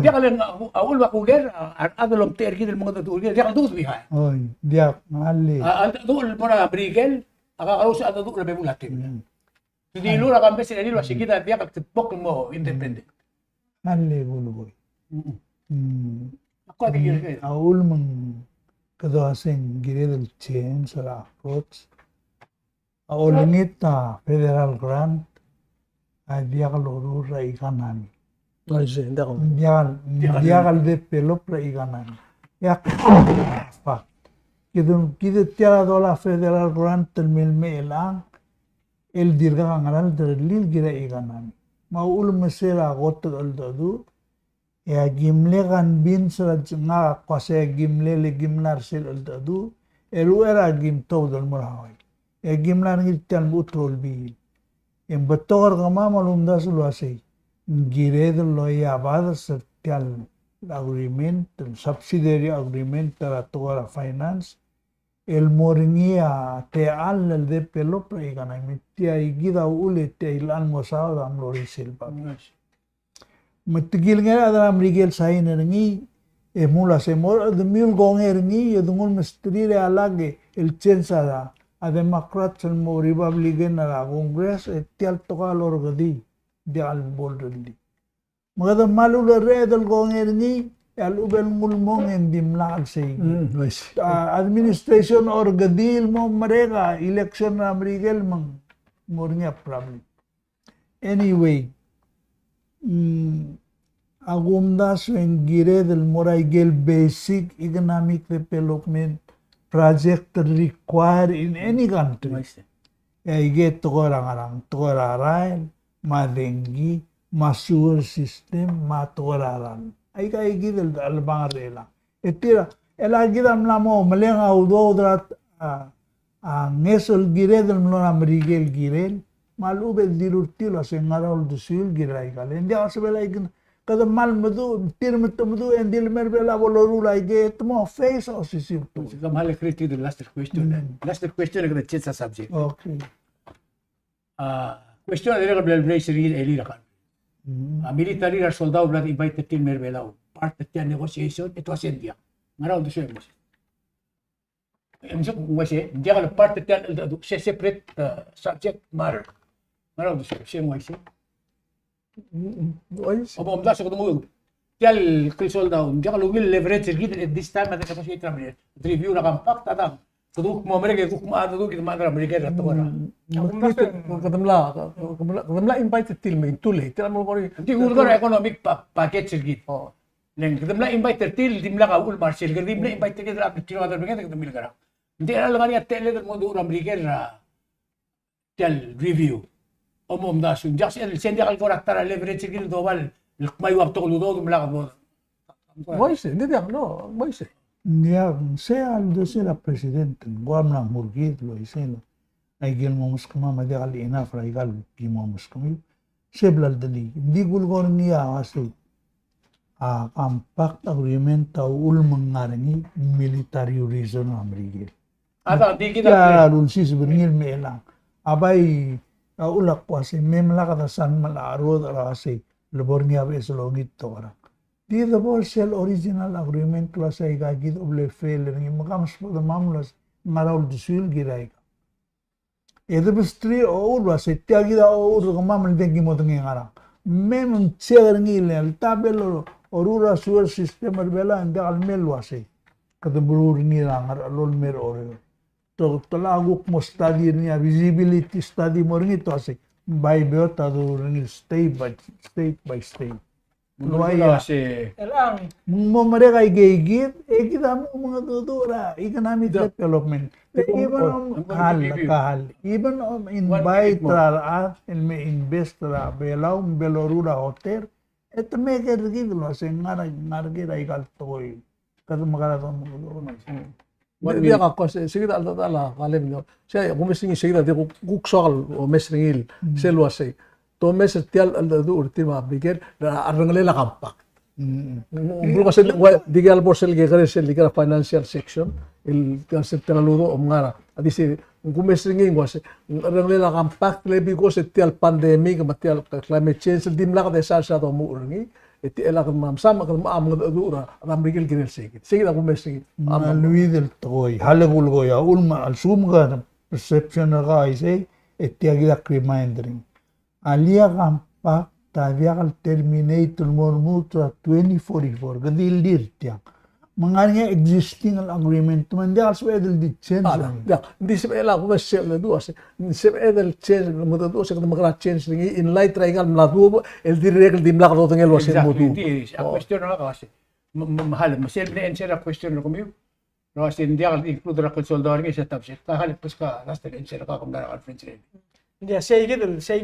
Dia kalian awal wakuger adalom tergi del mga tutul dia kaldo bihay. Oy, dia mali. Adul para brigel aka kaus adul labe mulatin. Jadi lu ra kambe sila dilo sigida dia kal tepok mo independent. Mali buluboy. Ako ati gil. Aul mang kada asing gire del change or approach. Aul ngit ta federal grant ay dia kaloro ra ikanan. Ay, siya, hindi ako. Dia kal develop ra ikanan. Ya pa. Kita tiara dola federal grant termil me elang el dirga kangaral terlil gira ikanan. Maul mesera goto aldadu ya gimle kan bin sera nga kwase gimle le gimlar sel aldadu elu era gim tawdal murahoy. Ya gimlar ngitian butrol bi. Yang betor kama malum das luasay. Gired loya abad setial agreement, subsidiary agreement tara finance. El moringia te al el develop igana mitia igida ule te ilan mosao dam lori silpa. Matigil nga adra Miguel sain ngi e mula se mor de mil gonger ngi yedungol mestri re alage el chensa da a democrats el mo republican na congress etial toka lor gadi de al boldi. Magada malula re del gonger ngi al ubel mulmong endim laag say. Administration or gadil mo marega election na Miguel mang mornya problem. Anyway, agumdas en gire del moraigel basic economic development project required in any country. Get to rail, madengi, sewer system, matoraran. Ay kay gidel albang rela. Etira elagi dam lamo maleng audo drat ngesol gire del mlona Miguel girel malube dirutilo se ngarol dusul girai kalen dia asbela ign kada mal madu tirmit madu endil merbela boloru laige tmo face o sisip to. Kamhal kriti the last question. Last question is the chensa subject. Okay. Question ada kalau bela seri eli rakan. Military or soldado blood invited till merbelaw. Part of the negotiation it was India. Ngaraw do siya mo. Emso kung wasi, hindi ka part of the separate subject matter. Ngaraw do siya mo siya. Obo amda sa kumo. Tial kay soldado, hindi ka lugil leverage at this time at the negotiation review na compact adam. Tuduk mo mereka kung maado do kita madra mereka rato wala. Kadamla invited till me too late. Tira mo ko rin. Hindi ulgar economic package sirgit. Neng kadamla invited till dimla ka ul marshal kadimla invited kita apit tino adar mereka kadamil kara. Hindi ala nga niya tele mo do mereka ra tel review. Omom da sun just el sendia kal koraktara leverage sirgit do wal may wap to ludo dimla ka mo. Moise, hindi ako no, Moise. Dia sea aldo sila presidente, guam lang murgit lo iselo. Ay gil mo muskama madya kali ina fra igal gimo muskami. Seblal dali. Di gulgon niya kasi compact agreement ta ul mangarangi military reason amrigil. Ada di kita Ya rulsis bernil melang. Abay ulak po kasi memla katasan malaro kasi labor niya besolongit to orang. Di the Borsel original agreement la sa igagid oble fail ng makams po the mamlas maral dusul giray ka. Ede bistri o ulwa se tiagida o uru mammal dengi mo tengi ngara. Memang cer ngile al tabel orura sewer system berbela anda al melwa se. Kata burur ni ngar alol mer ore. talaguk mo study niya, visibility study mo rin ito kasi by biota do rin state by state. Wala Luaya. si Elang, Mo mare kay gigit, kita mo mga tutura, economic development. Even kahal, even invite ra and may invest ra belaw belorura hotel. Ito may kaya lo kasi ngaragi ra ikal toy. Kasi magkaraton mo Dia ka kasi sige da ala kalim no. Siya kumising sige da kuksal o mesringil selwase. To mes tial al du ultima bigel arrangle la kampak. Bro kasi digal por sel gegare sel liga financial section il kasi tinaludo o ngara. Adi si kumesringin was arrangle la kampak lebi ko se tial pandemic matial climate change dim la ka sa to mo urangi. Iti ela kan mam sama kan maam ngad adura ram bigel girel sige. Sige da kumesringin. Luis del Toy, halagul ko ya ulma al sumga perception na ka isay etiagida remindering. Alia kampak tavia kal terminator mormutra 2044 gadil dirtiang. Mga existing al agreement man di also edel di change lang. Ya, hindi si ela ko sel na duas. Si edel change mo to duas kung magra change ringi in light triangle mladu el direct dim la ko ngel wasin mo exactly tu. hindi. Ang question na kasi mahal masel na answer ang question na kumiyo. Kasi hindi ako include ra kung soldado nga sa subject. Kahalit pas ka last answer ka kung na conference rin. hindi, sige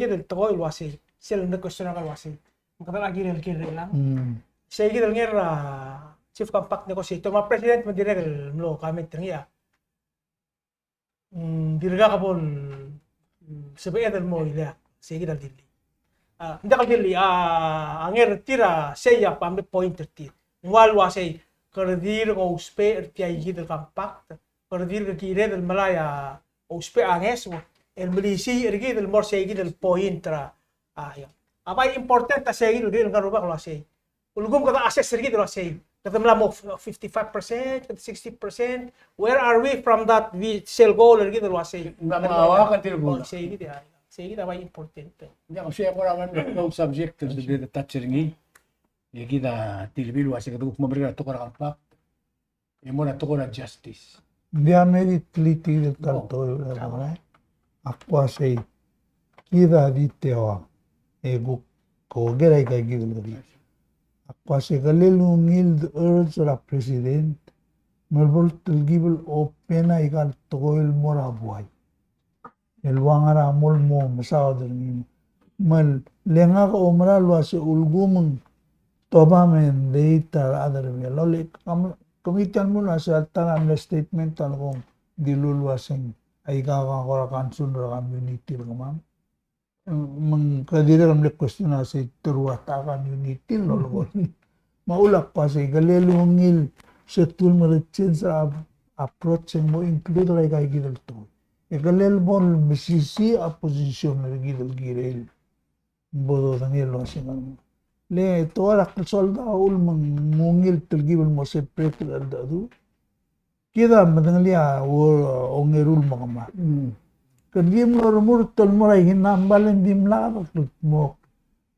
del toko ilwasi. Sila na question na kalwasi. Magkatala girel lang. Sige del ngir, chief compact ni ko si Toma President mo direk lo comment niya. Dirga ka bon sabi edel mo ila. Sige del dili. Hindi ka dili, angir tira siya pamit pointer ti. Walwa say kardir ko uspe tiay del compact. Kardir ka kire del malaya uspe anges mo. El milisi ergi del mor segi del point tra ayo. Apa important ta segi del garuba ko say. Ulgum ka assess ergi del say. Katamla mo 55%, 60%. Where are we from that we sell goal ergi del say. Mga awakan tiro mo. Segi di ay. Segi da important. Hindi ako siya ko raman no subject to the touch ringi. Yagi da tilbil wasi ka duguk mabrira to kara kampak. Imo na to kara justice. Dia merit liti del Toy right? Ako say kida ditewa ego ko gerai kay gilgari. Ako say kalelungil urge ra president Melbourne gibel open na ikal toil mora buhay. Elwangara mol mo masawad rin mal lenga ko umra lwa si ulgumang toba men data other way loli committee mo na sa tanan statement tan kong dilulwasing ay kakakora kansun ra community ra ma'am. Kadira kami question na si Turwata community lolo. Maulak pa si galelungil sa tool mo sa approach mo include ra kay gidal to. E galel bon misisi opposition na gidal girel. Bodo tangil lo sinang. Le to ra solda ul mungil tilgibal mo separate dadu. Kita madangalia ongerul makama. Kadim lo rumur tol mo ray hinambalan dimla mo.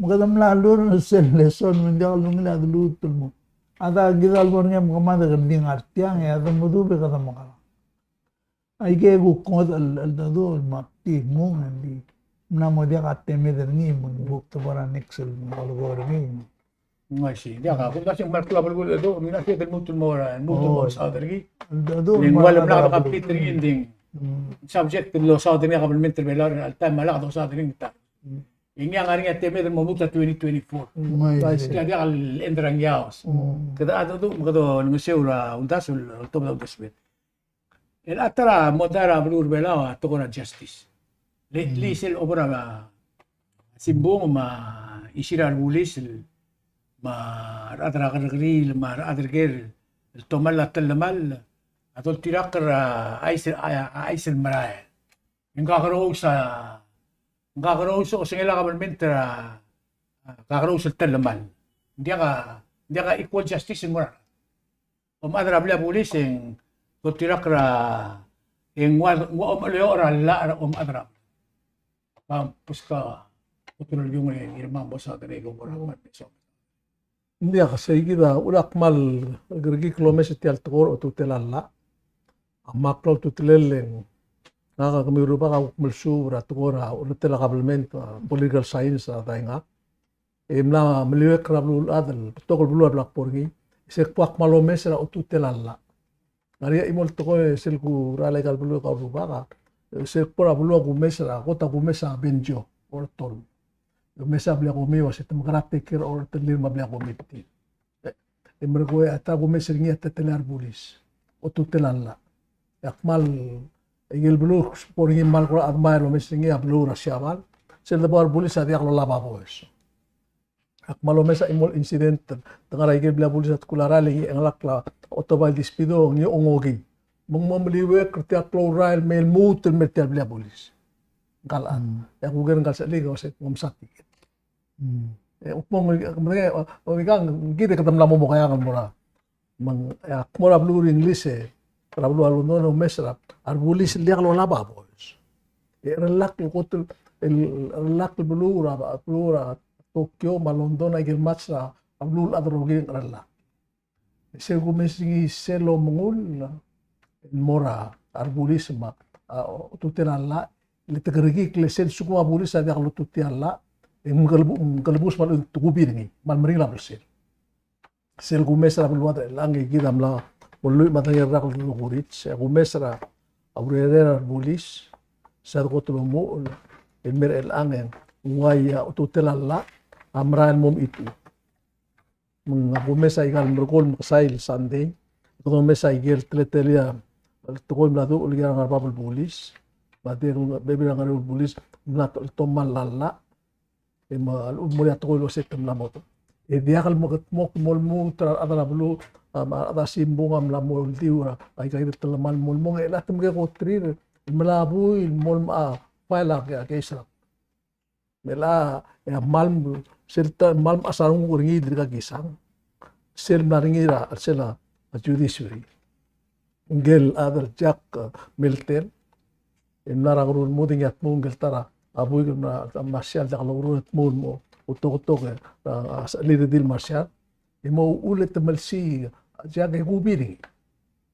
Magadam lalo na sel lesson mo hindi ako lumila dulutol mo. Ada gidal mo nga makamada kanding artiang ya ada mudube kada makala. Ay kaya gukod al mati mo hindi. Na mo dia kateme derni mo bukto para nexel mo algor ni. Nga siya. Hindi ka. Kung kasi markla balgulo do, mina siya del mutul mo ra, mutul mo sa diri. Dado Ning wala na ka complete ring ending. Subject to law sa diri ka parliamentary bailar al time mala ka sa diri ta. Ingya nga rin teme del mo bukta 2024. Kaya dia kal endrang yaos. Kada ato do magado ng seura undasul to ba dasbet. El atara modara blur belawa to ko na justice. Lately sel obra ga simbong ma isiran bulis ma adra gargril ma adrger tomal talamal atol tirakar aisel maray yung kakaro sa singila kabalmentra kakaro sa talamal hindi ka equal justice mo adra bla pulis yung tirakar yung ora la adra puska utunol yung irmang bosa tane ko boramat so Hindi kasi kita udak mal gergi kilometer tial tokor o tutelalla. makro tutileleng nga kami rupa ka kumulsura tukora urutela kabelmento political science tainga imna meliwek rablu adal tokol bulu ablak porgi sekpak malome sera ututelalla ngaria imol toko selku rale kal bulu ka rupa ka sekpora bulu ku mesra kota ku mesa benjo ortol mesa blia ko mi wasit magrate kir or telir mablia ko mitti imrgo ata ku mesringi ata telar bulis ututelalla yakmal igil bulu porgi mal ko admire lo mesringi ablu rasyamal sel bar bulis adi aklo laba boes akmal lo mesa imol incident tengara igil blia bulis at kulara lingi englakla otobal dispido ngi ongogi mengmeliwe kerja kloral mel mutul mertial blia bulis kalan ya kugen kal sali ko set ngomsati upong mereka orang kita ketemu lama mau kaya kan mura meng ya mura blu English rablu aluno no mesra arbulis liak lo laba boys relak lo kotul relak blu ra Tokyo ma London agil matsa ablu adrogi relak segu mesingi selo mengul mora arbulis ma tutelalla litegergi klesen suku abulis ada kalau tutella galbus mal tugubi ngi mal merila bersel sel gumesra belwat langi gidam la bollu matanya rak lugurit se gumesra abrera arbulis sad gotumo mer el angen waya tutelalla amran mom itu mengagumesa igal mergol makasail Sunday gumesa igel tletelia tukol bladu uliga ngarbabul bulis badir bebe ngarul bulis nat tomal lalla ema al umur tukol wasetem lamoto dia kal mok molmu tra adala bulu ada simbungam la mol diura ay kay teleman molmo ela temge kotrir melabu molma pala ka kesra mela ya malm serta malm asarung uringi dirga gisang sel maringira sela judiciary ngel adar jak milter imnara gurun muding yat mungel tara abuy na marshal jak lurun mo utok lider dil marshal imo ulit temelsi jak gubiri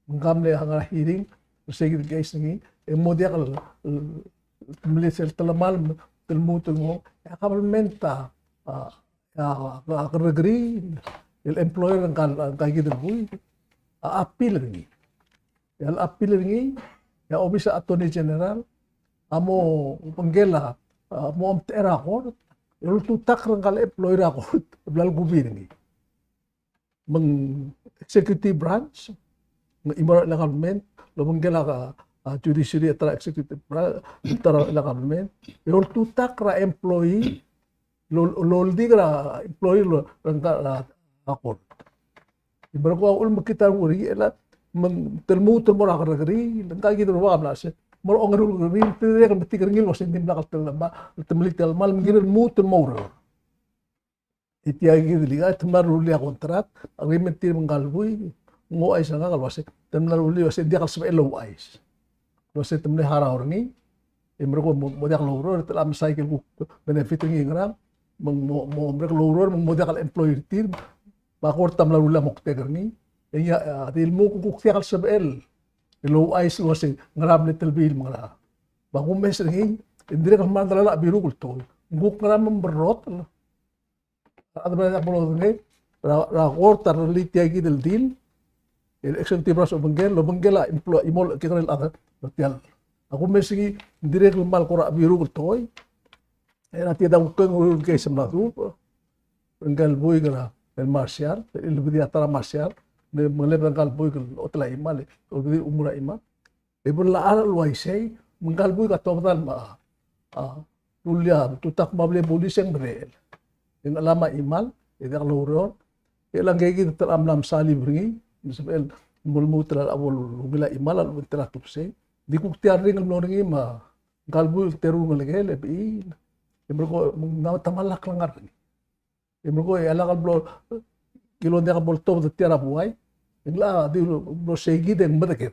ngamle hanga hearing segit guys ngi imo dia kal milisel telemal telmutul mo ya kabelmenta ya agregri el employer kan kay buy appeal ngi el appeal ngi ya obisa attorney general amo penggela mo amtera ko el tutak kal employer ako blal gubir ngi meng executive branch ng imara la government lo penggela ka judiciary tra executive branch tra la government el tutak ra employee lol digra employee lo rangka ako ibra ko ul makita uri ela telmutul mo rakagri lengka gitu wa blas mo ongrul rin tire kan betik ringil was indim lakal telma temlik tel mal ngir mutul mo itia gitu liga temar uli kontrat agreement tir mengalbui ngo ay sanga kal wase temnar uli wase dia kal sebe low eyes wase temne hara orni imro ko mo dia kal loro telam cycle ku benefit ngi ngram mo mereka loro mo dia kal employer tir bakor tam lalu lah mokte kerni ya ilmu kukuk tiakal sebel ilo ais wasi ngarab little bil mara bakum mes ringi indire kan man dalala biru kulto nguk ngarab memberot ada banyak bolo ngi ra kortar litia gidel dil el executive branch of Benguel lo Benguela employ imol kikrel ada tial aku mes ringi indire kan mal kora biru kulto era tiada ukeng ul ke semlatu Benguel boy gara el marcial el bidia tara marcial de mengelap kalboy ke otla imal obidi umura imal ibul la al waisei mengalboy ka total ma tulia tutak mable polis yang berel yang lama imal idak loror ilang gigi teram lam sali bringi misal mulmu teral awal bila imal al terat tupse di kuktiar ring loringi ma galboy teru ngelegele bi ibrko tamalak langar ibrko ala kalblo kilo dia kabol top de tiara buai ingla di lo segi den badake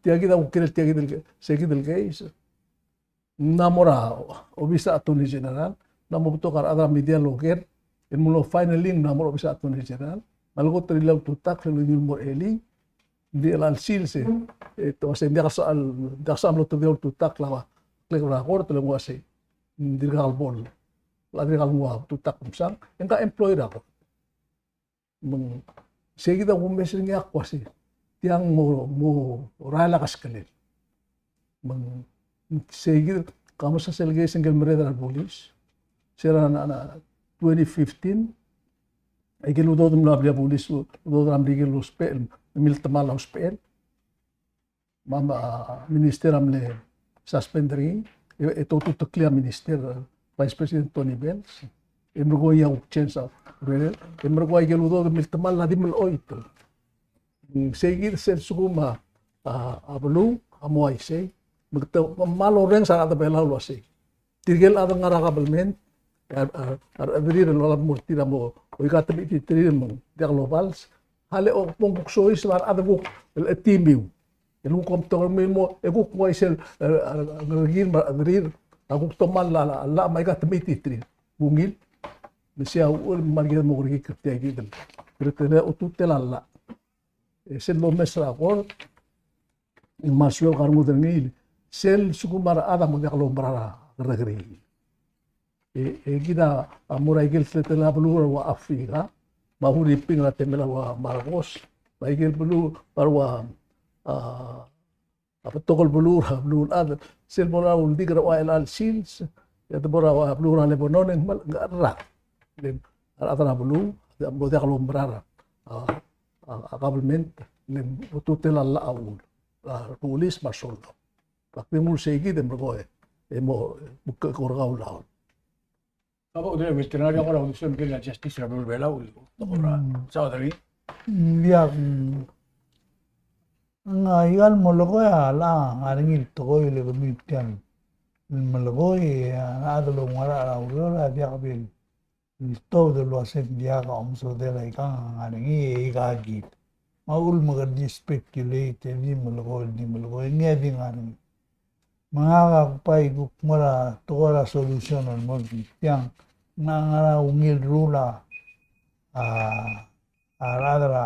tiagi da ukir tiagi del segi del guys namora obisa attorney general namo tokar ada media loger in mulo finally namora obisa attorney general malgo trilau tutak lo mor eli Di al-sil se ito kasi hindi kasal lo to tutak lawa klik na korte lo wasi dirgal bol la dirgal mo tutak kumsang enka employed ako mong sige daw kung mesin nga ako kasi tiyang mo rala kaskalil mong sige kamo sa selgay single mereda police sira na 2015 ay giludo dum labia police do dam digil hospital miltamal hospital mama minister amle suspendering ito tutuklia minister vice president Tony Bells emrugo ya chance well emrugo ay giludo miltamal na dimel oito seguir ser suguma ablu amoy say magto malo ren sa ata bela lo say tirgel adang arakabalment abrir lo murti mo o ikatabi titrir mo dia globals hale o pong buksois war adago el timiu el un comptor mo e ku ko isel ngin abrir aku tomal la mai katabi titrir bungil mesia ul margel mo ri kirti agidel pero tele o tutela la sel lo mesra por in masio karmu dengil sel sukumar ada mo dia globara regri kita amurai gel setela belur wa Afrika mahuri ping la temela wa Marcos baigel belu parwa apa tokol belur belur ad sel bola ul digra wa el sils ya bora wa belur le bonon en mal garra le atana belu bo dia kalau berara kabelment le tutela la aul polis masol pakimul segi dem bergoe emo buka korgau laun. Ako udah veterinario ako lang gusto mungkin la justice na bela ulo. Ora. Sa dali. Ya nga igal mologo ya la aringil to ile gumitian mologo ya adlo ngara aurora dia kabil to de lo hace dia ka omso de la ka aringi igagi maul magar di speculate ni mologo nge di ngari mga pai gukmara tora solution on mo tiang nangara ungil rula aradra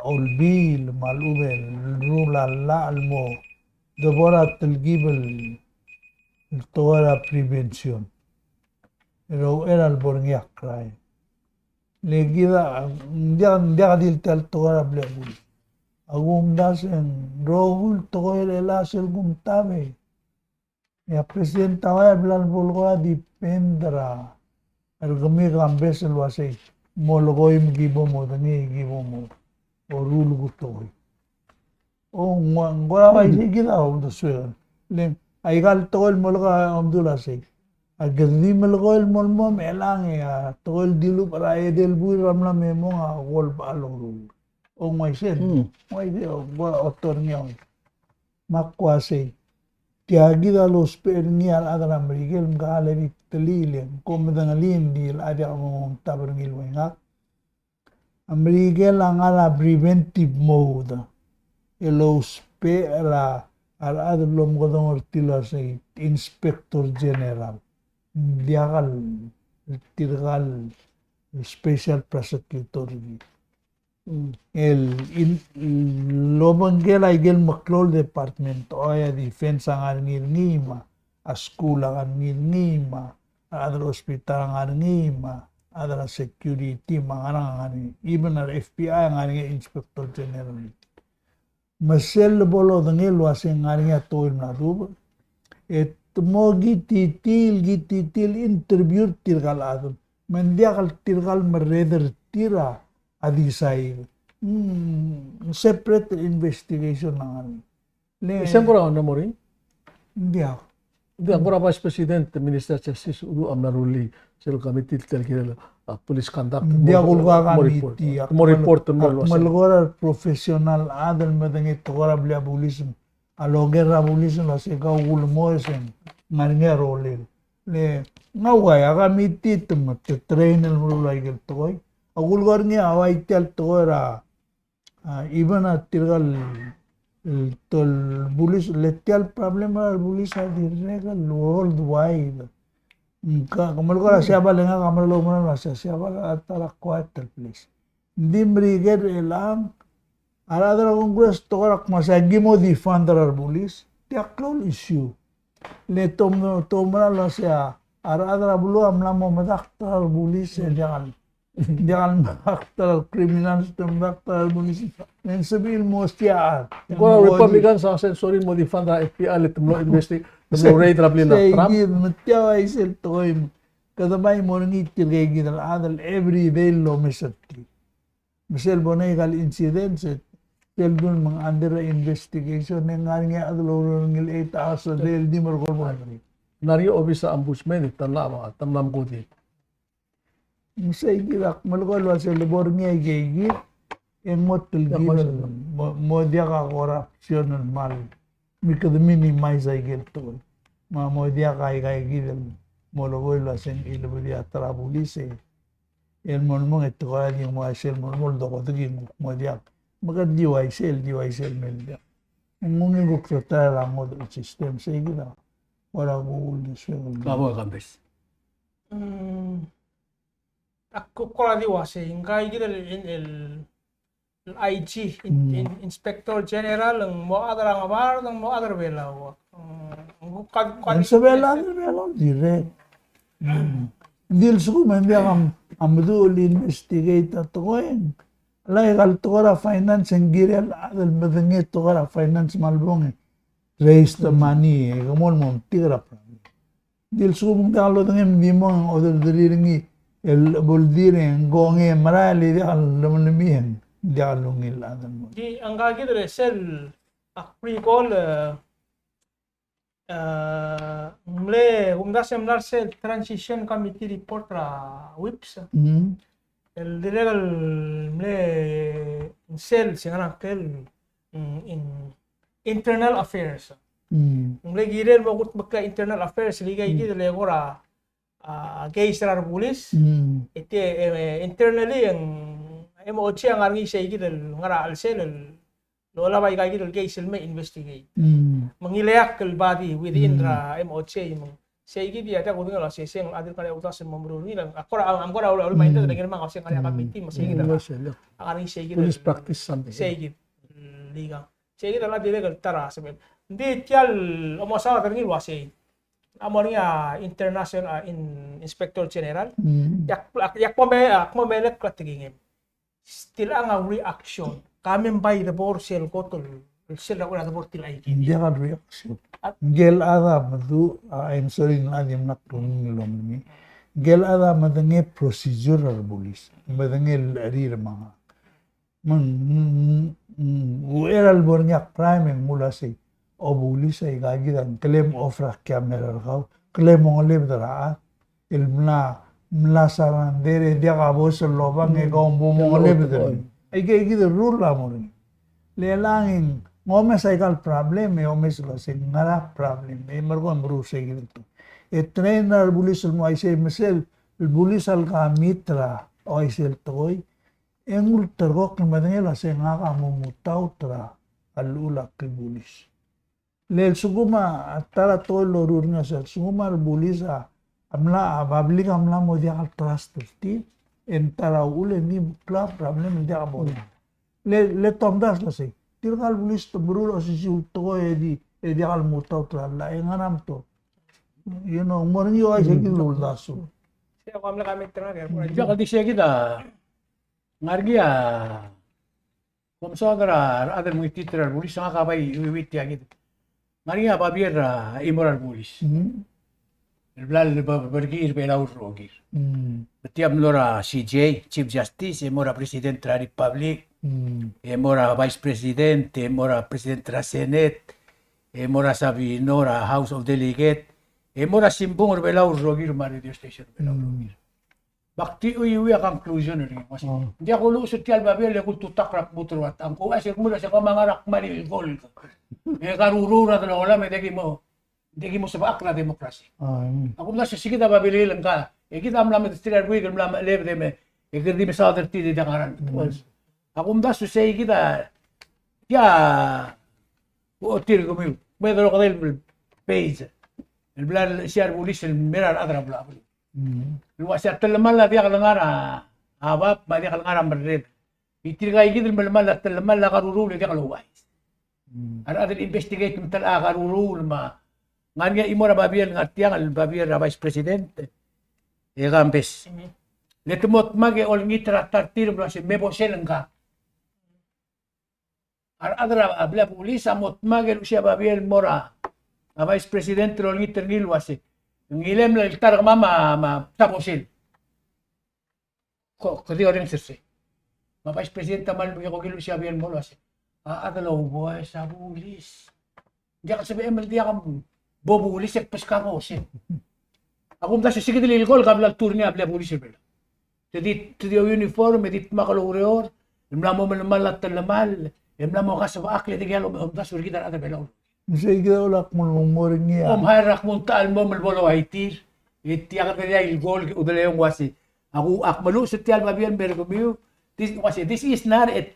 olbil malubel rula la almo debora telgibel tora prevention pero era el borngiak kray legida dia dil tel tora blebul agum dasen rohul toile la sel gumtabe ya presidenta wa blal bulgoa dipendra el gami gambes el wasay molgoy gibo mo dani gibo mo orul gutoy o ngora wa sigida o do swe le aigal tol molga amdula say agdi molgo el molmo melang ya tol dilu para edel bui ramla memo nga gol balong o ngoy sen ngoy de o otor nyaw makwase tiagida los pernial adala merigel ngale vitlile come dangalin dil ada mo taberngil wenga amerigel angala preventive mode elos pera al adlom godong ortila say inspector general diagal tirgal special prosecutor el lobangel aigel maklol department oya defensa ngarngil ngima askula ngarngil ngima adal hospital ngarngil ngima adal security mangarang even ar FBI ngarngil inspector general masel bolo dangel wase ngarngil toil na dub et mo gititil interview tirgal adul mendiakal tirgal mereder tira adisay separate investigation nangan isang ko na mo rin hindi ako hindi ako vice president minister justice udu amnaruli sel committee telkira police conduct hindi ako committee mo report mo malgora professional adal madangi togora blia police aloger police la se ka ul moesen ngarnga role le ngaway committee tum trainer mo like toy agulgar niya away tel tora even at tirgal tol bulis letial problem al bulis dirregal worldwide kamal ko siya ba lenga kamal lo mo na siya ba atala quarter place hindi mriger elang Aradra Congress tokarak masagi mo di fundar bulis. Tiaklol issue. Le tomra lo siya. Aradra bulo amla mo madaktar bulis jangan madaktar criminals madaktar bulis. Nen sabil mo siya. Kung Republican sa sensory mo di fan na FPI tumlo tumlo raid rabli na Trump. Say mutya ay sel toy. Kadabay mo ngi tiregi dal adal every day lo mesati. Misal bonay kal incident set Teldun mga under investigation nga nga adlo ngil 8 hours a day di markol mo. Nariyo obisa ombudsman tamlam ko di. Misay gilak malkol wa sa labor nga gigi en motel gil mo dia ka corruption mal mikad minimize ay gil to. Mo dia kay gil mo logol wa sen ilbo dia trabulise. En mo ito ka yung mga sel mo do ko digin mo dia Magad DYCL melda. Ang mungin ko sa tala mo do system sa gina. Wala ko ulis. Bago Kambes. Ako ko di wase ingay gid el IG Inspector General ng mo adra nga bar ng mo adra belaw. Ang sabela direct. Dil su man dia amdul investigate to koen. Alay kal tukara finance ang girel adal madangit tukara finance malbong raise the money kamol mo tigra pa dil sumong dalo dangem di mo ang odol diringi el boldire gonge marali di al lamalamihan di alungil adal mo Di ang gagi dere sel recall mle umdasem sel transition committee report ra whips el legal mle sel singanak tel in internal affairs mle girel mo gut bakla internal affairs ligay gid le gora case ra police ite internally ang MOC ang arngi say gid ngara al sel lola bay gid case may investigate mangilayak kel body within ra MOC yung say gid ya ta ko ngala say sing adil kaya utas mo mro ni lang akora am gora ul mainda dengan mga kasi kaya committee mo say gid ang arngi say gid Police practice something. say gid liga say gid la dire kel tara sabi hindi tial amo sa terni wase amo niya international inspector general yak po melek klatigingem still ang reaction kamen by the board sel kotol sel ako na board til ay hindi ka reaction gel ada madu I'm sorry na adim nak tulong ni gel ada madange procedural bulis madange arir mga ueral bornya crime mula say o bulis ay gagidan claim of camera raw claim mo leb dara ilmna mlasaran dere dia ka bos lobang e gombo mo leb dara ay gigid rule la mo lelangin ngome cycle problem e omes lo sin ngara problem e margo amru se gilto e trainer bulis mo ay se mesel bulis al ka mitra o ay sel toy engul tergok na madangela se nga ka mumutaw tra alula ke bulis lel suguma tara to lorur nga sa suguma bulis amla bablik amla mo dia al trust ti en tara ule ni kla problem dia ka bon le tomdas lo se tirgal bulis to brul o si to edi al mutaw tra la enganam to you know morning yo ay se gilul daso siya ko amla kami tra Diya kaldi siya kita. Ngargia. Kung sa other mga titrar bulis, nga kabay iwiwit ya gitu. Ngargia babir immoral bulis. Blal bergir belaur rogir. Betiam lora CJ, Chief Justice, mora President de la Republic, mora Vice President, mora President de la Senate, mora sabi nora House of Delegate, mora simbong belaur rogir radio station belaur rogir. Bakti uiwi ang conclusion rin kasi hindi ako lusot tial babel ako tutak buturat ang ko asir mula sa kamangarak mali gol karurura na wala may degi mo sa akla demokrasi ako na sa sige na babeli lang ka kita amlam at stirar buwi amlam lebe deme di me sa other tidi dakaran ako na sa say kita ya o tir ko mo may dalo ka del page el blal siar bulis el mirar adra bla Luas ya teleman lah dia kalengara, apa dia kalengara berdiri. Itirgay gid malamal at malamal la karurul iti kaluway. Ar adin investigate ng tala karurul ma ngan nga imo na babiyan nga tiyang al babiyan na vice president. E Gambes. Letumot mage ol ngitra tartir bro si mebo selengka. Ar adra abla pulis amot mage siya babiyan mora. A vice president ol ngiter ngilwase. Ngilem la tar mama taposil. Ko di orang sirse. Ma vice president tamal ko gilu siya babiyan mo wase. Adalaw boy sa bulis. Diya ka sabi emal diya ka bobulis ek pas ka mo sin. Ako mda sige dilil gol kabla tour niya abla bulis bela. Jadi di uniform edit makalorior, imla mo malamal talamal, imla mo ka sa akle di galo mda surgi dar ada bela. Sige ulak mo lumoring niya. Harak mo taal mo malbolo haitir. Itiya ka niya il gol udale yung wasi. Ako akmalu sa tiyal babiyan bergomiu. This is not a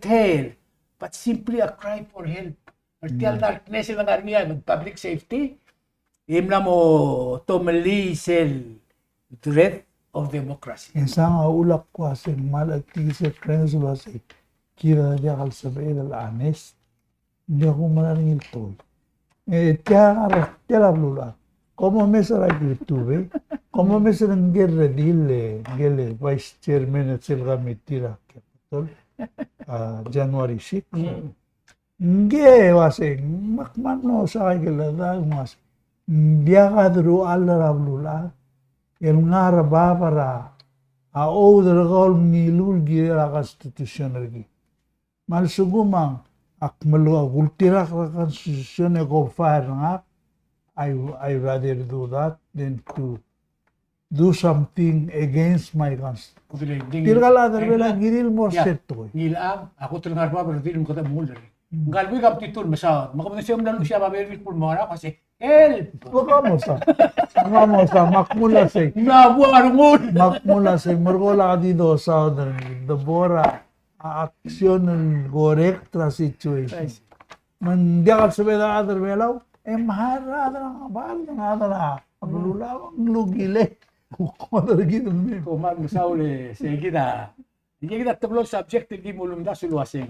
tale, but simply a cry for help. Artial darkness lang arniya, public safety. Imla mo tumelisel threat of democracy. Isang ulak ko asin malagti sa friends wasi. Kira niya kalsabay ng honest. Hindi ako malaring ito. Tiya lula. Como me sarà YouTube, como me sarà ngere dile, ngele vice chairman at sila mitira capital, January 6. Nge wase, makmano sa kagilada, mas biya kadro alara lula, yung nga para order kol nilul gira constitution lagi. Malsugumang akmalu agultira ka constitution ko fire nga. I rather do that than to do something against my constitution. Tirgalada bela giril mo seto. Ngilaang ako tulungan pa pero di mo kata mulder. Galbi kap titul masawat. Makamunisyon na siya babayar pul mora kasi help. Vamos a makmula say. Nabuarungon. Makmula say mergola dito southern the bora action correct situation. Man dia sabi na other belaw. Mahara na abal na na aglulaw ang lugile. Ko gitu men. Ko mag saule sige kita. Hindi kita tablo subject di mulum da sulwaseng.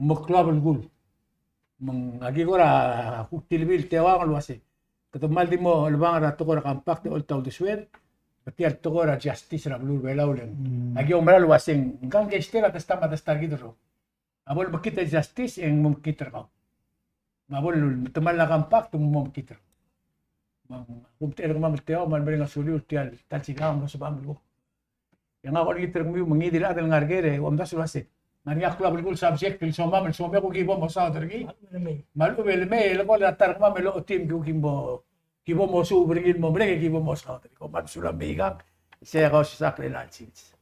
Maklabal gul. Mang agi ko ra tilbil tewa ko luwase. Katumal di mo albang ra to ko ra compact all taw diswer. Pati al to ko ra justice ra blur belaw lang. Agi umra luwaseng. Gang gestera tasta matasta gidro. Abol makita justice ang mumkita ka. Mabol tumal na kampak tumum kita. Kung tero mamateo man bring asuli utial talsiga mo sa banglo. Yang ako kita mo mangidila adal ngargere wamda sulase. Nani akla bulgul subject til soma man soma ko gibo mo sa dergi. Malu belme lo ko latar ma melo team ko gibo mo su bringin mo brege gibo mo sa dergi. Ko man sula bigang. Siya ko sa sakle lanchis.